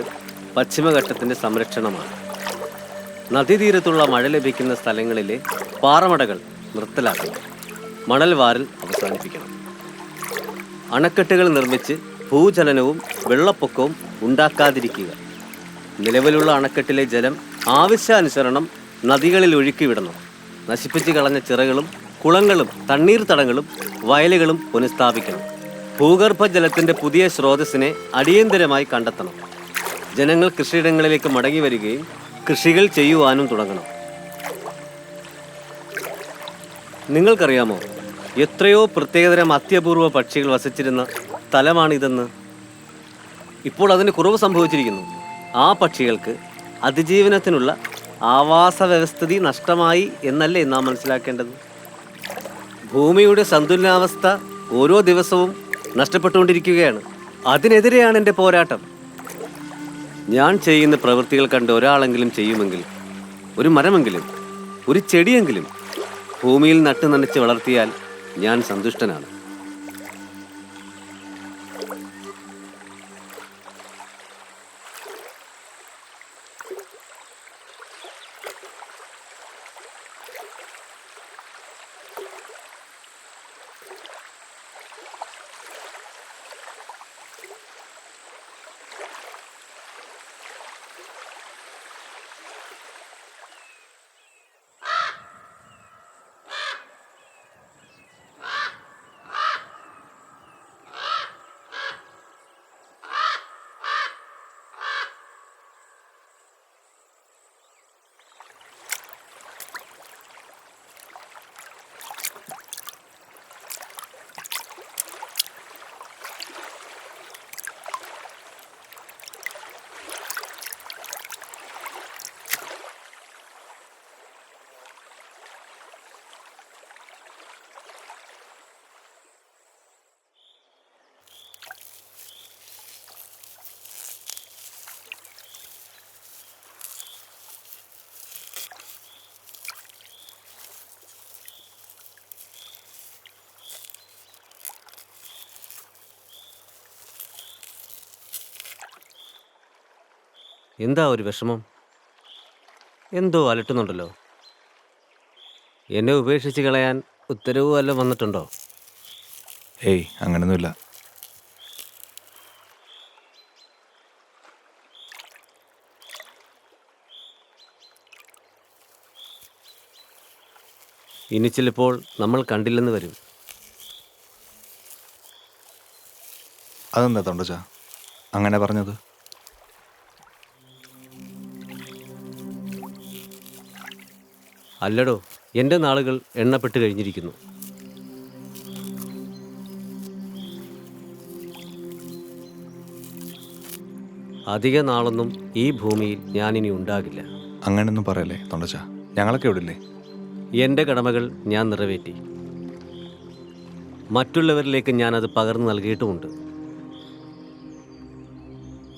പശ്ചിമഘട്ടത്തിൻ്റെ സംരക്ഷണമാണ്. നദീതീരത്തുള്ള മഴ ലഭിക്കുന്ന സ്ഥലങ്ങളിലെ പാറമടകൾ നിർത്തലാക്കണം. മണൽ വാരൽ അവസാനിപ്പിക്കണം. അണക്കെട്ടുകൾ നിർമ്മിച്ച് ഭൂചലനവും വെള്ളപ്പൊക്കവും ഉണ്ടാക്കാതിരിക്കുക. നിലവിലുള്ള അണക്കെട്ടിലെ ജലം ആവശ്യാനുസരണം നദികളിൽ ഒഴുക്കിവിടണം. നശിപ്പിച്ച് കളഞ്ഞ ചിറകളും കുളങ്ങളും തണ്ണീർത്തടങ്ങളും വയലുകളും പുനഃസ്ഥാപിക്കണം. ഭൂഗർഭജലത്തിൻ്റെ പുതിയ സ്രോതസ്സിനെ അടിയന്തരമായി കണ്ടെത്തണം. ജനങ്ങൾ കൃഷിയിടങ്ങളിലേക്ക് മടങ്ങി വരികയും കൃഷികൾ ചെയ്യുവാനും തുടങ്ങണം. നിങ്ങൾക്കറിയാമോ, എത്രയോ പ്രത്യേകതരം അത്യപൂർവ പക്ഷികൾ വസിച്ചിരുന്ന സ്ഥലമാണിതെന്ന്? ഇപ്പോൾ അതിന് കുറവ് സംഭവിച്ചിരിക്കുന്നു. ആ പക്ഷികൾക്ക് അതിജീവനത്തിനുള്ള ആവാസ വ്യവസ്ഥിതി നഷ്ടമായി എന്നല്ലേ നാം മനസ്സിലാക്കേണ്ടത്? ഭൂമിയുടെ സന്തുലനാവസ്ഥ ഓരോ ദിവസവും നഷ്ടപ്പെട്ടുകൊണ്ടിരിക്കുകയാണ്. അതിനെതിരെയാണ് എൻ്റെ പോരാട്ടം. ഞാൻ ചെയ്യുന്ന പ്രവൃത്തികൾ കണ്ട് ഒരാളെങ്കിലും ചെയ്യുമെങ്കിൽ, ഒരു മരമെങ്കിലും ഒരു ചെടിയെങ്കിലും ഭൂമിയിൽ നട്ടു നനച്ച് വളർത്തിയാൽ ഞാൻ സന്തുഷ്ടനാണ്. എന്താ ഒരു വിഷമം? എന്തോ അലട്ടുന്നുണ്ടല്ലോ. എന്നെ ഉപേക്ഷിച്ച് കളയാൻ ഉത്തരവ് വല്ലതും വന്നിട്ടുണ്ടോ? ഏയ്, അങ്ങനൊന്നുമില്ല. ഇനി ചിലപ്പോൾ നമ്മൾ കണ്ടില്ലെന്ന് വരും. അതെന്താ തൊണ്ടച്ച അങ്ങനെ പറഞ്ഞത്? അല്ലടോ, എൻ്റെ നാളുകൾ എണ്ണപ്പെട്ട് കഴിഞ്ഞിരിക്കുന്നു. അധിക നാളൊന്നും ഈ ഭൂമിയിൽ ഞാനിനി ഉണ്ടാകില്ല. അങ്ങനെയൊന്നും പറയല്ലേ തൊണ്ടച്ച, ഞങ്ങളൊക്കെ ഇവിടില്ലേ? എൻ്റെ കടമകൾ ഞാൻ നിറവേറ്റി. മറ്റുള്ളവരിലേക്ക് ഞാനത് പകർന്നു നൽകിയിട്ടുമുണ്ട്.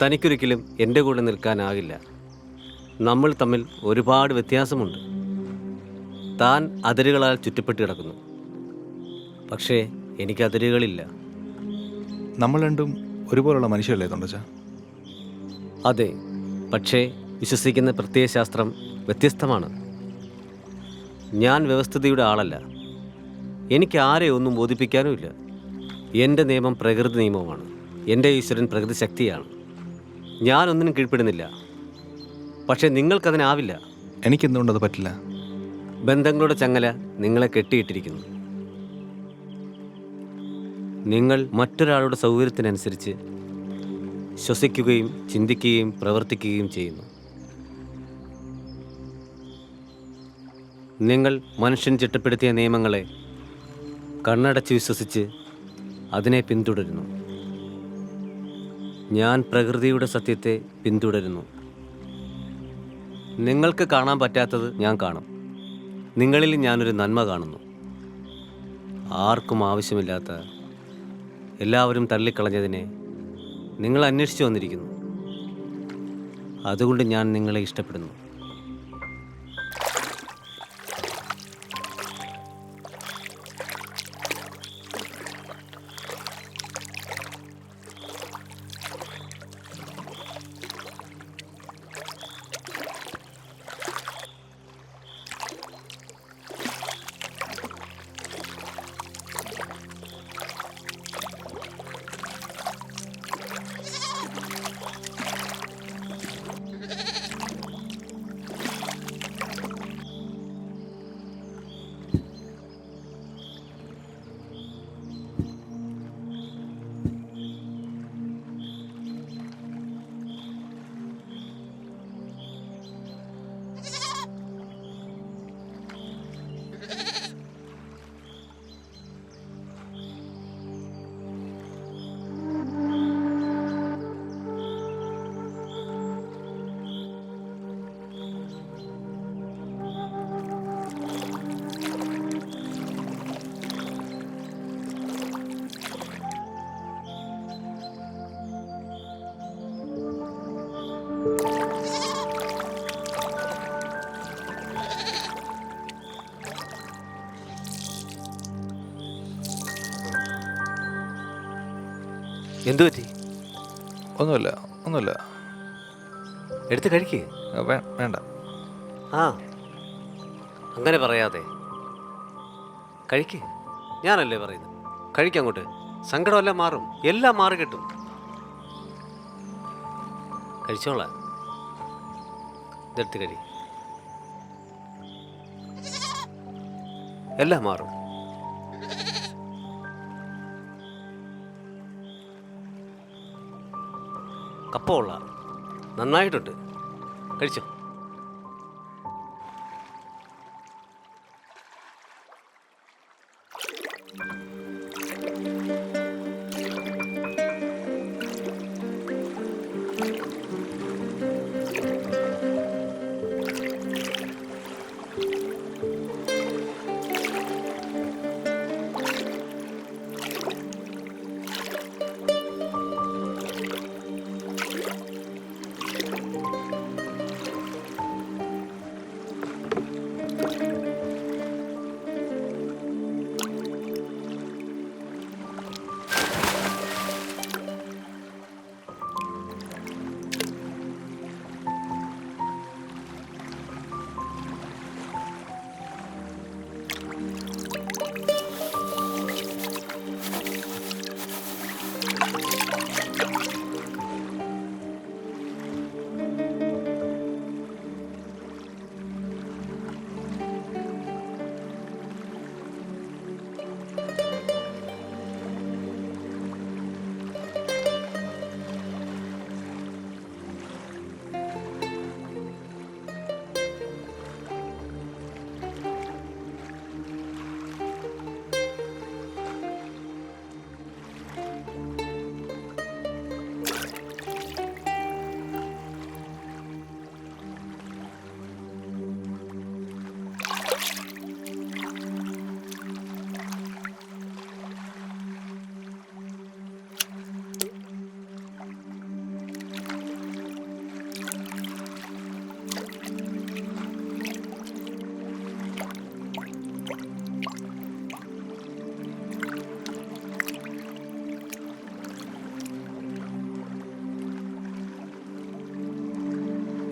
തനിക്കൊരിക്കലും എൻ്റെ കൂടെ നിൽക്കാനാകില്ല. നമ്മൾ തമ്മിൽ ഒരുപാട് വ്യത്യാസമുണ്ട്. താൻ അതിരുകളാൽ ചുറ്റപ്പെട്ട് കിടക്കുന്നു. പക്ഷേ എനിക്ക് അതിരുകളില്ല. നമ്മൾ രണ്ടും ഒരുപോലുള്ള മനുഷ്യരല്ലേ തൊണ്ടച്ച? അതെ, പക്ഷേ വിശ്വസിക്കുന്ന പ്രത്യയശാസ്ത്രം വ്യത്യസ്തമാണ്. ഞാൻ വ്യവസ്ഥിതിയുടെ ആളല്ല. എനിക്ക് ആരെ ഒന്നും ബോധിപ്പിക്കാനുമില്ല. എൻ്റെ നിയമം പ്രകൃതി നിയമമാണ്. എൻ്റെ ഈശ്വരൻ പ്രകൃതി ശക്തിയാണ്. ഞാനൊന്നിനും കീഴ്പ്പെടുന്നില്ല. പക്ഷേ നിങ്ങൾക്കതിനാവില്ല. എനിക്കെന്തുകൊണ്ടത് പറ്റില്ല? ബന്ധങ്ങളുടെ ചങ്ങല നിങ്ങളെ കെട്ടിയിട്ടിരിക്കുന്നു. നിങ്ങൾ മറ്റൊരാളുടെ സൗകര്യത്തിനനുസരിച്ച് ശ്വസിക്കുകയും ചിന്തിക്കുകയും പ്രവർത്തിക്കുകയും ചെയ്യുന്നു. നിങ്ങൾ മനുഷ്യൻ ചിട്ടപ്പെടുത്തിയ നിയമങ്ങളെ കണ്ണടച്ച് വിശ്വസിച്ച് അതിനെ പിന്തുടരുന്നു. ഞാൻ പ്രകൃതിയുടെ സത്യത്തെ പിന്തുടരുന്നു. നിങ്ങൾക്ക് കാണാൻ പറ്റാത്തത് ഞാൻ കാണും. നിങ്ങളിൽ ഞാനൊരു നന്മ കാണുന്നു. ആർക്കും ആവശ്യമില്ലാത്ത, എല്ലാവരും തള്ളിക്കളഞ്ഞതിനെ നിങ്ങൾ അന്വേഷിച്ചു വന്നിരിക്കുന്നു. അതുകൊണ്ട് ഞാൻ നിങ്ങളെ ഇഷ്ടപ്പെടുന്നു. എന്തു പറ്റി? ഒന്നുമില്ല ഒന്നുമില്ല. എടുത്ത് കഴിക്ക്. വേണ്ട. ആ, അങ്ങനെ പറയാതെ കഴിക്ക്. ഞാനല്ലേ പറയുന്നത്, കഴിക്കങ്ങോട്ട്. സങ്കടമെല്ലാം മാറും, എല്ലാം മാറി കിട്ടും. കഴിച്ചോളാം. ഇതെടുത്ത് കഴി, എല്ലാം മാറും. കപ്പ കൊള്ളാം, നന്നായിട്ടുണ്ട്. കഴിച്ചോ.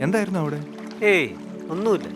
എന്തായിരുന്നു അവിടെ? ഏയ്, ഒന്നുമില്ല.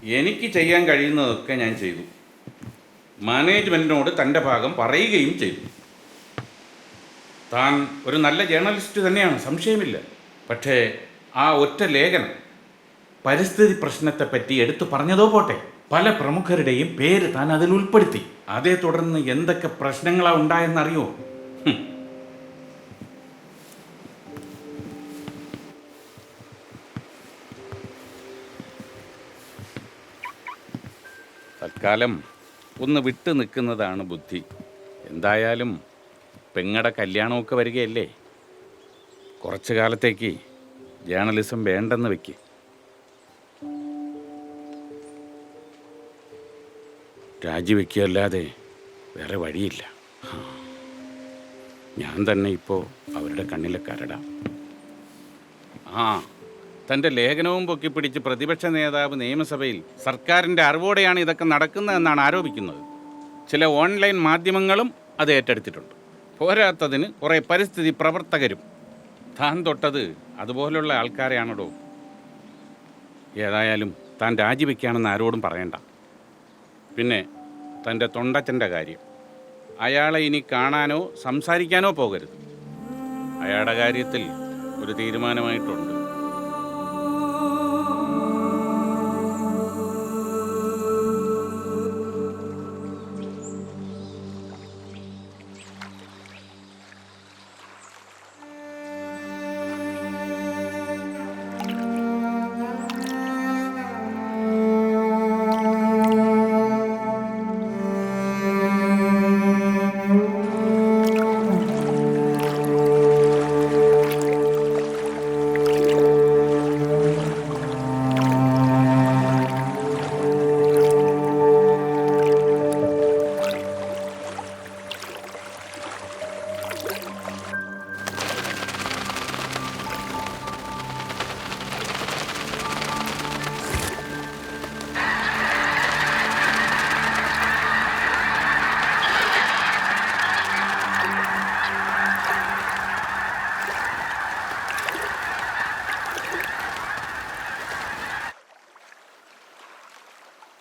എനിക്ക് ചെയ്യാൻ കഴിയുന്നതൊക്കെ ഞാൻ ചെയ്തു. മാനേജ്മെൻറ്റിനോട് തൻ്റെ ഭാഗം പറയുകയും ചെയ്തു. താൻ ഒരു നല്ല ജേർണലിസ്റ്റ് തന്നെയാണ്, സംശയമില്ല. പക്ഷേ ആ ഒറ്റ ലേഖനം പരിസ്ഥിതി പ്രശ്നത്തെപ്പറ്റി എടുത്തു പറഞ്ഞതോ പോട്ടെ, പല പ്രമുഖരുടെയും പേര് താൻ അതിൽ ഉൾപ്പെടുത്തി. അതേ തുടർന്ന് എന്തൊക്കെ പ്രശ്നങ്ങളാണ് ഉണ്ടായെന്നറിയോ? തൽക്കാലം ഒന്ന് വിട്ടു നിൽക്കുന്നതാണ് ബുദ്ധി. എന്തായാലും പെങ്ങടെ കല്യാണമൊക്കെ വരികയല്ലേ, കുറച്ചു കാലത്തേക്ക് ജേർണലിസം വേണ്ടെന്ന് വെക്ക്. രാജിവെക്കുകയല്ലാതെ വേറെ വഴിയില്ല. ഞാൻ തന്നെ ഇപ്പോൾ അവരുടെ കണ്ണിലെ കരടാം. തൻ്റെ ലേഖനവും പൊക്കിപ്പിടിച്ച് പ്രതിപക്ഷ നേതാവ് നിയമസഭയിൽ സർക്കാരിൻ്റെ അറിവോടെയാണ് ഇതൊക്കെ നടക്കുന്നതെന്നാണ് ആരോപിക്കുന്നത്. ചില ഓൺലൈൻ മാധ്യമങ്ങളും അത് ഏറ്റെടുത്തിട്ടുണ്ട്. പോരാത്തതിന് കുറേ പരിസ്ഥിതി പ്രവർത്തകരും. താൻ തൊട്ടത് അതുപോലുള്ള ആൾക്കാരെയാണോ? ഏതായാലും താൻ രാജിവെക്കുകയാണെന്ന് ആരോടും പറയണ്ട. പിന്നെ തൻ്റെ തൊണ്ടച്ചൻ്റെ കാര്യം, അയാളെ ഇനി കാണാനോ സംസാരിക്കാനോ പോകരുത്. അയാളുടെ കാര്യത്തിൽ ഒരു തീരുമാനമായിട്ടുണ്ട്.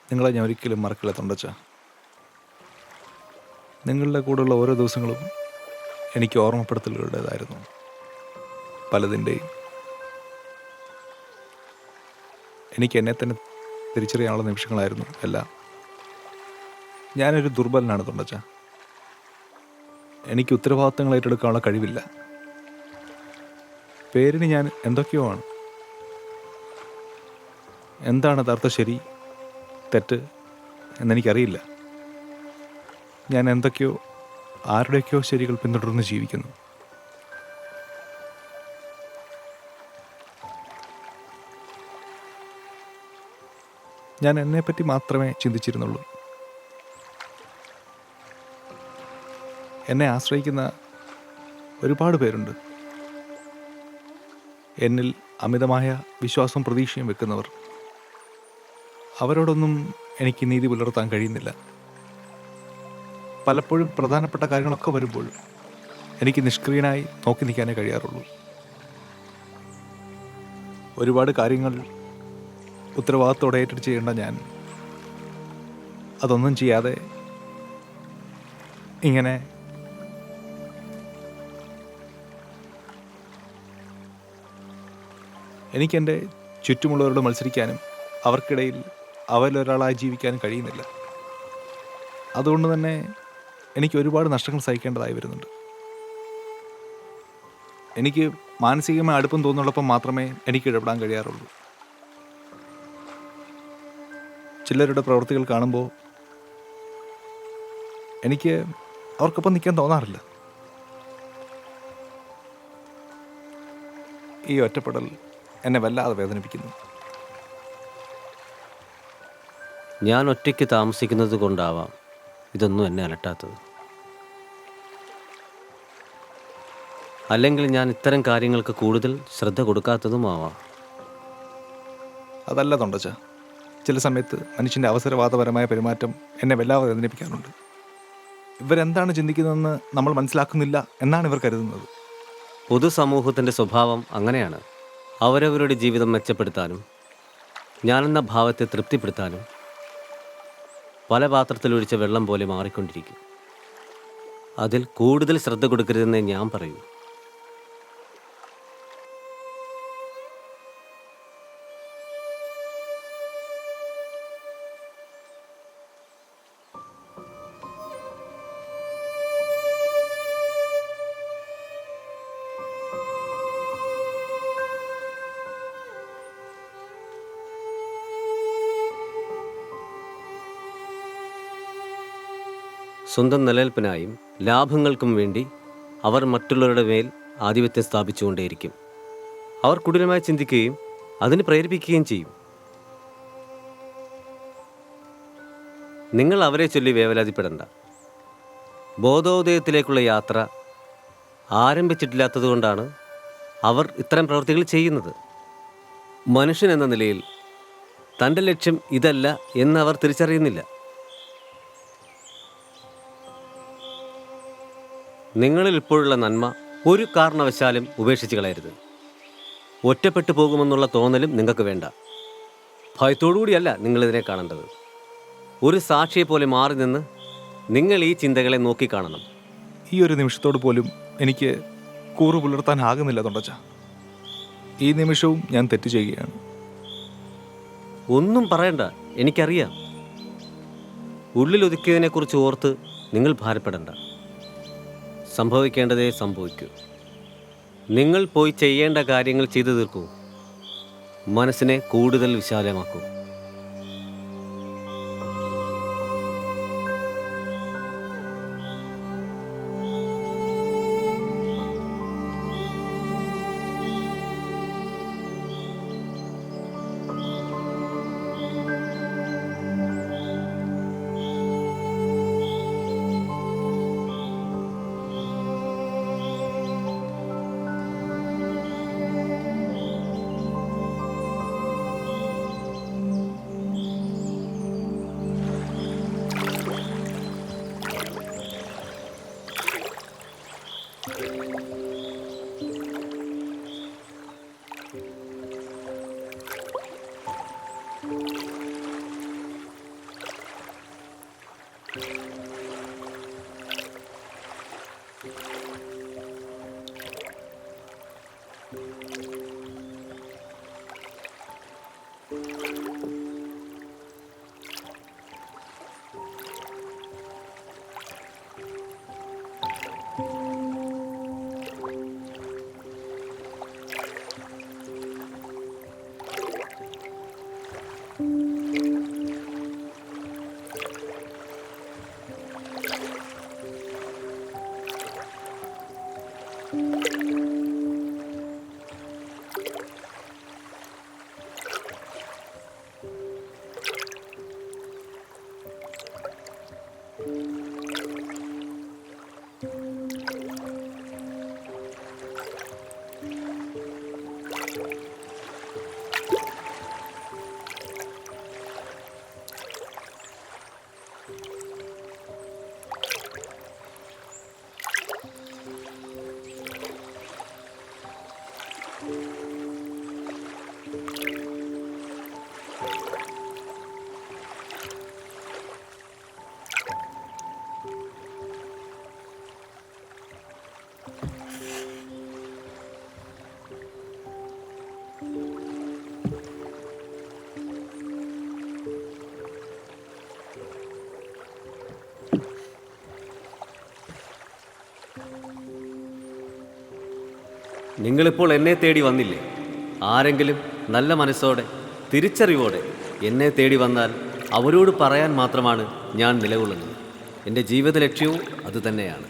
നിങ്ങളെ ഞാൻ ഒരിക്കലും മറക്കില്ല തൊണ്ടച്ച. നിങ്ങളുടെ കൂടെയുള്ള ഓരോ ദിവസങ്ങളും എനിക്ക് ഓർമ്മപ്പെടുത്തലുകളുടേതായിരുന്നു. പലതിൻ്റെയും എനിക്ക് എന്നെ തന്നെ തിരിച്ചറിയാനുള്ള നിമിഷങ്ങളായിരുന്നു എല്ലാം. ഞാനൊരു ദുർബലനാണ് തൊണ്ടച്ച. എനിക്ക് ഉത്തരവാദിത്തങ്ങൾ ഏറ്റെടുക്കാനുള്ള കഴിവില്ല. പേരിന് ഞാൻ എന്തൊക്കെയോ ആണ്. എന്താണ് യഥാർത്ഥ ശരി തെറ്റ് എന്നെനിക്കറിയില്ല. ഞാൻ എന്തൊക്കെയോ ആരുടെയൊക്കെയോ ശരികൾ പിന്തുടർന്ന് ജീവിക്കുന്നു. ഞാൻ എന്നെപ്പറ്റി മാത്രമേ ചിന്തിച്ചിരുന്നുള്ളൂ. എന്നെ ആശ്രയിക്കുന്ന ഒരുപാട് പേരുണ്ട്. എന്നിൽ അമിതമായ വിശ്വാസവും പ്രതീക്ഷയും വെക്കുന്നവർ. അവരോടൊന്നും എനിക്ക് നീതി പുലർത്താൻ കഴിയുന്നില്ല. പലപ്പോഴും പ്രധാനപ്പെട്ട കാര്യങ്ങളൊക്കെ വരുമ്പോഴും എനിക്ക് നിഷ്ക്രിയനായി നോക്കി നിൽക്കാനേ കഴിയാറുള്ളൂ. ഒരുപാട് കാര്യങ്ങൾ ഉത്തരവാദിത്തോടെ ഏറ്റെടുത്ത് ചെയ്യേണ്ട ഞാൻ അതൊന്നും ചെയ്യാതെ ഇങ്ങനെ എനിക്കെൻ്റെ ചുറ്റുമുള്ളവരോട് മത്സരിക്കാനും അവർക്കിടയിൽ അവരിലൊരാളായി ജീവിക്കാനും കഴിയുന്നില്ല. അതുകൊണ്ട് തന്നെ എനിക്ക് ഒരുപാട് നഷ്ടങ്ങൾ സഹിക്കേണ്ടതായി വരുന്നുണ്ട്. എനിക്ക് മാനസികമായ അടുപ്പം തോന്നുന്നുള്ളപ്പം മാത്രമേ എനിക്ക് ഇടപെടാൻ കഴിയാറുള്ളൂ. ചിലരുടെ പ്രവൃത്തികൾ കാണുമ്പോൾ എനിക്ക് അവർക്കൊപ്പം നിൽക്കാൻ തോന്നാറില്ല. ഈ ഒറ്റപ്പെടൽ എന്നെ വല്ലാതെ വേദനിപ്പിക്കുന്നു. ഞാൻ ഒറ്റയ്ക്ക് താമസിക്കുന്നത് കൊണ്ടാവാം ഇതൊന്നും എന്നെ അലട്ടാത്തത്. അല്ലെങ്കിൽ ഞാൻ ഇത്തരം കാര്യങ്ങൾക്ക് കൂടുതൽ ശ്രദ്ധ കൊടുക്കാത്തതുമാവാം. അതല്ല തൊണ്ടച്ച, ചില സമയത്ത് മനുഷ്യൻ്റെ അവസരവാദപരമായ പെരുമാറ്റം എന്നെ വല്ലാതെ വേദനിപ്പിക്കാറുണ്ട്. ഇവരെന്താണ് ചിന്തിക്കുന്നതെന്ന് നമ്മൾ മനസ്സിലാക്കുന്നില്ല എന്നാണ് ഇവർ കരുതുന്നത്. പൊതുസമൂഹത്തിൻ്റെ സ്വഭാവം അങ്ങനെയാണ്. അവരവരുടെ ജീവിതം മെച്ചപ്പെടുത്താനും ഞാനെന്ന ഭാവത്തെ തൃപ്തിപ്പെടുത്താനും പല പാത്രത്തിലൊഴിച്ച വെള്ളം പോലെ മാറിക്കൊണ്ടിരിക്കും. അതിൽ കൂടുതൽ ശ്രദ്ധ കൊടുക്കരുതെന്നേ ഞാൻ പറയൂ. സ്വന്തം നിലനിൽപ്പിനായും ലാഭങ്ങൾക്കും വേണ്ടി അവർ മറ്റുള്ളവരുടെ മേൽ ആധിപത്യം സ്ഥാപിച്ചുകൊണ്ടേയിരിക്കും. അവർ കുടിലമായി ചിന്തിക്കുകയും അതിന് പ്രേരിപ്പിക്കുകയും ചെയ്യും. നിങ്ങൾ അവരെ ചൊല്ലി വേവലാതിപ്പെടേണ്ട. ബോധോദയത്തിലേക്കുള്ള യാത്ര ആരംഭിച്ചിട്ടില്ലാത്തതുകൊണ്ടാണ് അവർ ഇത്തരം പ്രവൃത്തികൾ ചെയ്യുന്നത്. മനുഷ്യൻ എന്ന നിലയിൽ തൻ്റെ ലക്ഷ്യം ഇതല്ല എന്നവർ തിരിച്ചറിയുന്നില്ല. നിങ്ങളിൽ ഇപ്പോഴുള്ള നന്മ ഒരു കാരണവശാലും ഉപേക്ഷിച്ച് കളയരുത്. ഒറ്റപ്പെട്ടു പോകുമെന്നുള്ള തോന്നലും നിങ്ങൾക്ക് വേണ്ട. ഭയത്തോടുകൂടിയല്ല നിങ്ങളിതിനെ കാണേണ്ടത്. ഒരു സാക്ഷിയെപ്പോലെ മാറി നിന്ന് നിങ്ങൾ ഈ ചിന്തകളെ നോക്കിക്കാണണം. ഈ ഒരു നിമിഷത്തോട് പോലും എനിക്ക് കൂറു പുലർത്താനാകുന്നില്ല തൊണ്ടച്ച. ഈ നിമിഷവും ഞാൻ തെറ്റ് ചെയ്യുകയാണ്. ഒന്നും പറയണ്ട, എനിക്കറിയാം. ഉള്ളിലൊതുക്കിയതിനെക്കുറിച്ച് ഓർത്ത് നിങ്ങൾ ഭാരപ്പെടണ്ട. സംഭവിക്കേണ്ടതേ സംഭവിക്കൂ. നിങ്ങൾ പോയി ചെയ്യേണ്ട കാര്യങ്ങൾ ചെയ്തു തീർക്കൂ. മനസ്സിനെ കൂടുതൽ വിശാലമാക്കൂ. നിങ്ങളിപ്പോൾ എന്നെ തേടി വന്നില്ലേ? ആരെങ്കിലും നല്ല മനസ്സോടെ തിരിച്ചറിവോടെ എന്നെ തേടി വന്നാൽ അവരോട് പറയാൻ മാത്രമാണ് ഞാൻ നിലകൊള്ളുന്നത്. എൻ്റെ ജീവിത ലക്ഷ്യവും അതുതന്നെയാണ്.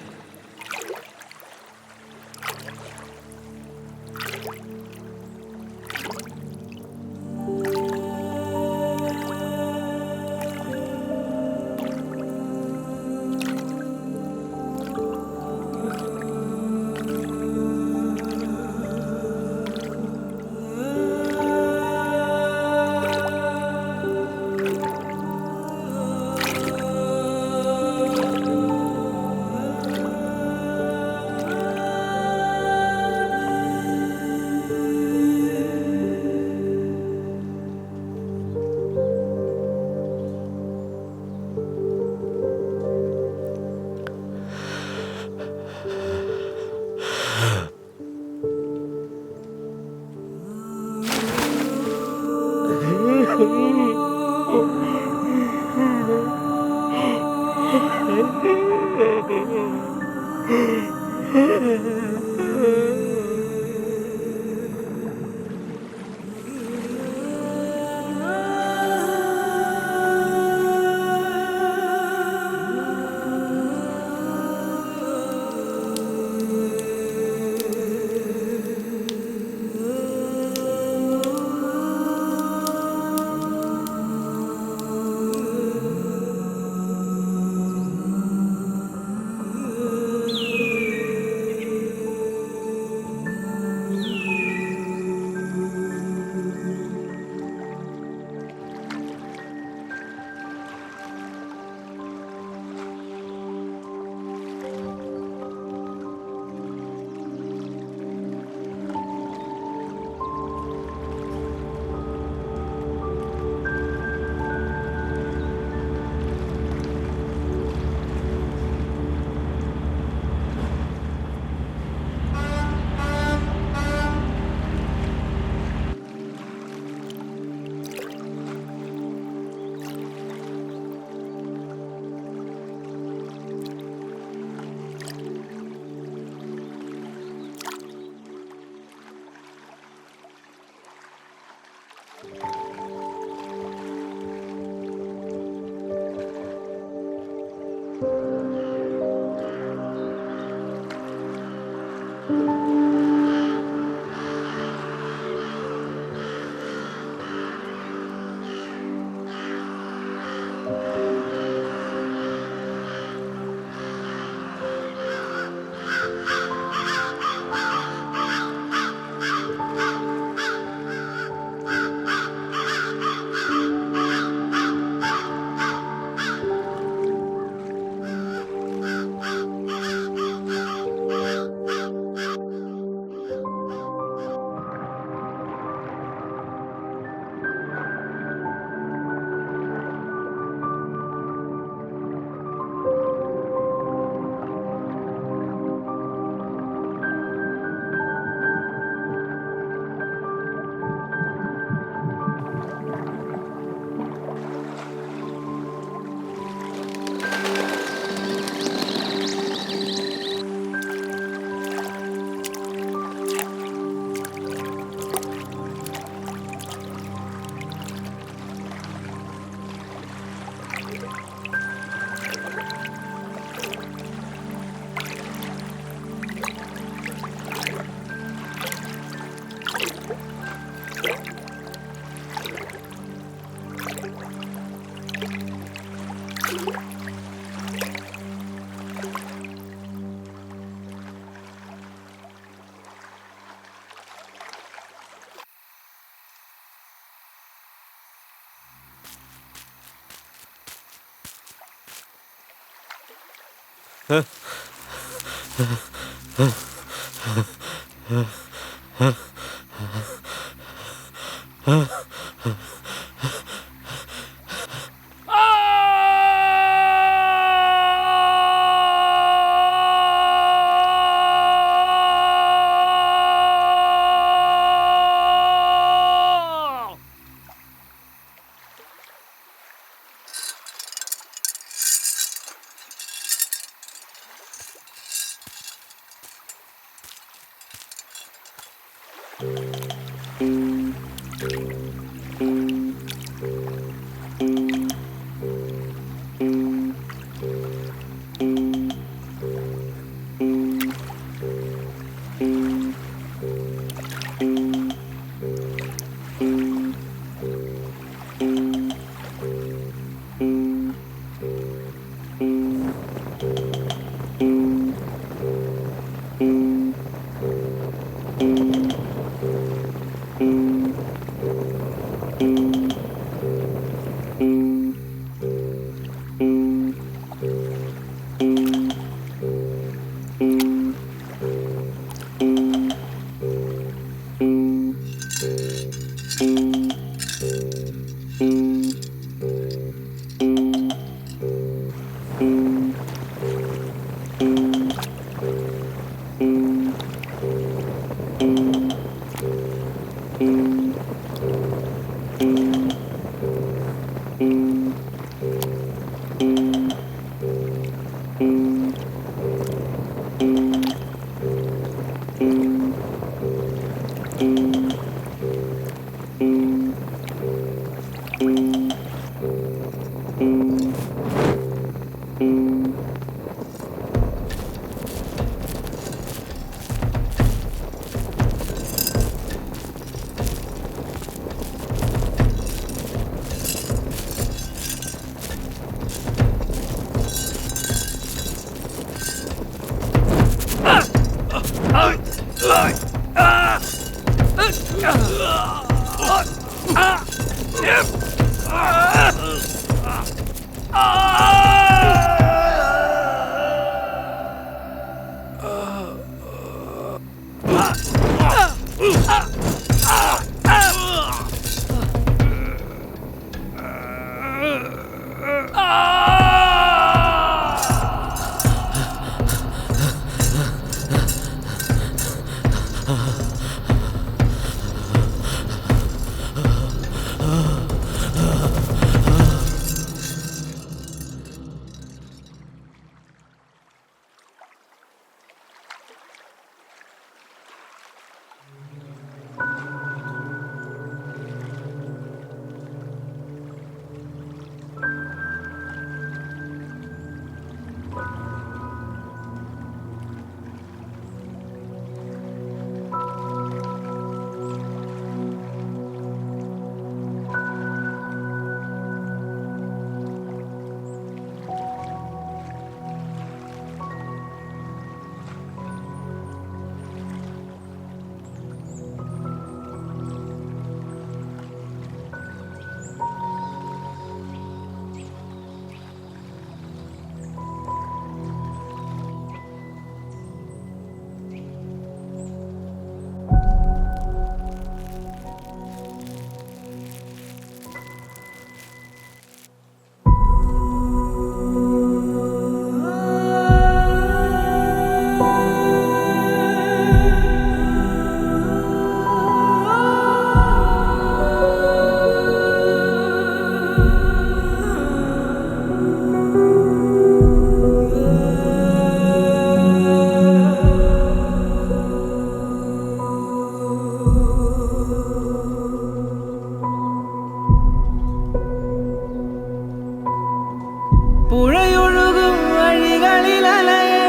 പുഴയൊഴുകും വഴികളിലലയെ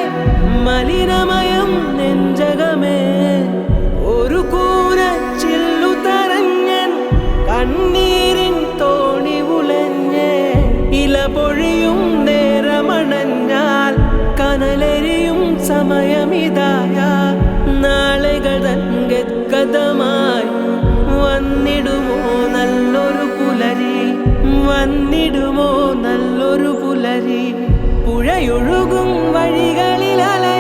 മലിനമയം നെഞ്ചകമേ ഒരു കൂനച്ചില്ലു തരഞ്ഞൻ കണ്ണീരിൻ തോണി ഉലഞ്ഞേ ഇല പൊഴിയും നേരമണഞ്ഞാൽ കനലെരിയും സമയമിതായ നാളുകൾ തങ്കതമായി വന്നിടുമോ നല്ലൊരു പുലരി വന്നിടുമോ നല്ലൊരു പുലരി പുഴയൊഴുകും വഴികളിലലേ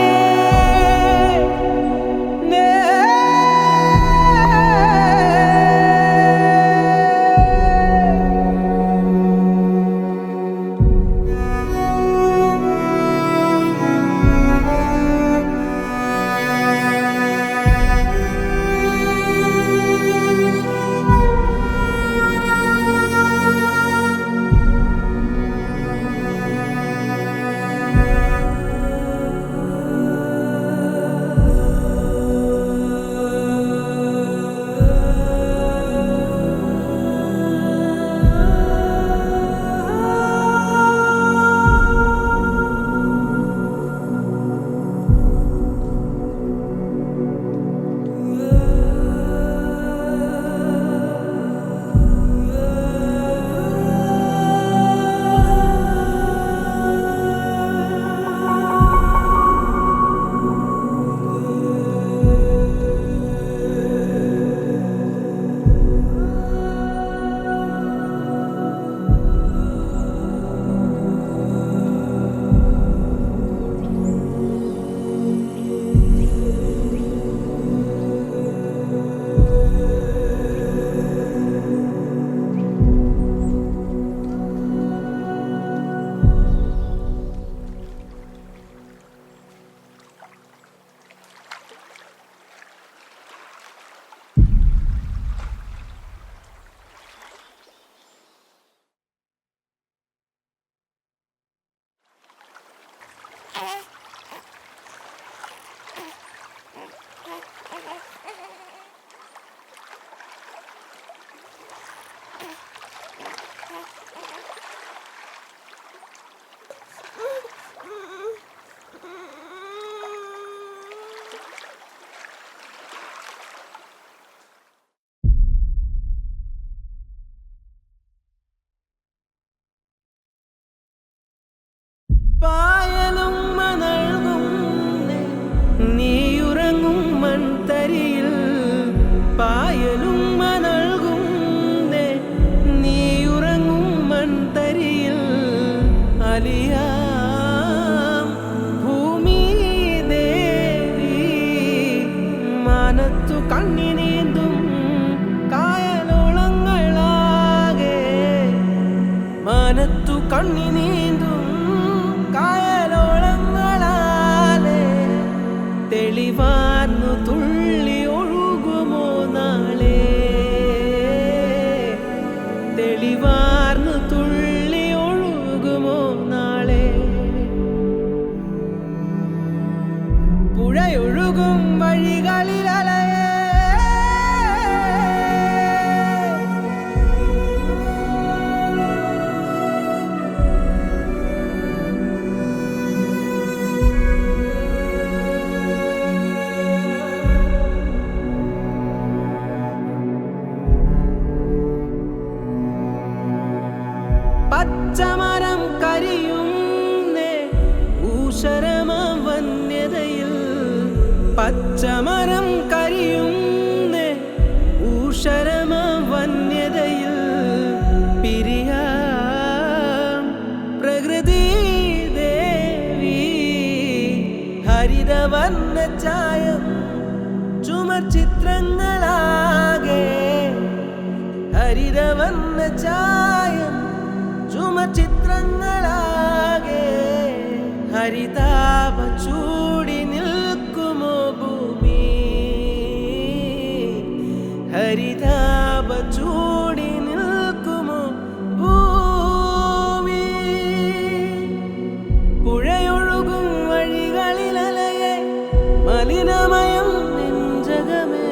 പായലും മണൽകും നീയുറങ്ങും മൺതരിയിൽ പായലും നൽകും നീയുറങ്ങും മൺതരിയിൽ അലിയാം ഭൂമി ദേവി മാനത്തു കണ്ണിനീന്തും കായലോളങ്ങളാകെ മാനത്തു കണ്ണിനീന്തും കായലോളങ്ങളാലെ തെളിവാർന്നു തുള്ളി ഒഴുകുമോ നാളെ തെളിവാർന്നു തുള്ളി ഒഴുകുമോ നാളെ പുഴയൊഴുകും വഴികളിൽ അലയേ പച്ചമരം കരിയുന്നേ ഊഷരമാം വന്യതയിൽ പച്ചമരം കരിയുന്നേ ഊഷരമാം വന്യതയിൽ പിരിയാം പ്രകൃതി ദേവി ഹരിതവർണ്ണ ചായം ചുമർ ചിത്രങ്ങളാകെ ഹരിതവർണ്ണ ചായം ചുമചിത്രങ്ങളാകെ ഹരിതാപ ചൂടി നിൽക്കുമോ ഭൂമി ഹരിതാപ ചൂടി നിൽക്കുമോ ഭൂമി പുഴയൊഴുകും വഴികളിൽ അലയെ മലിനമയം നെഞ്ചകമേ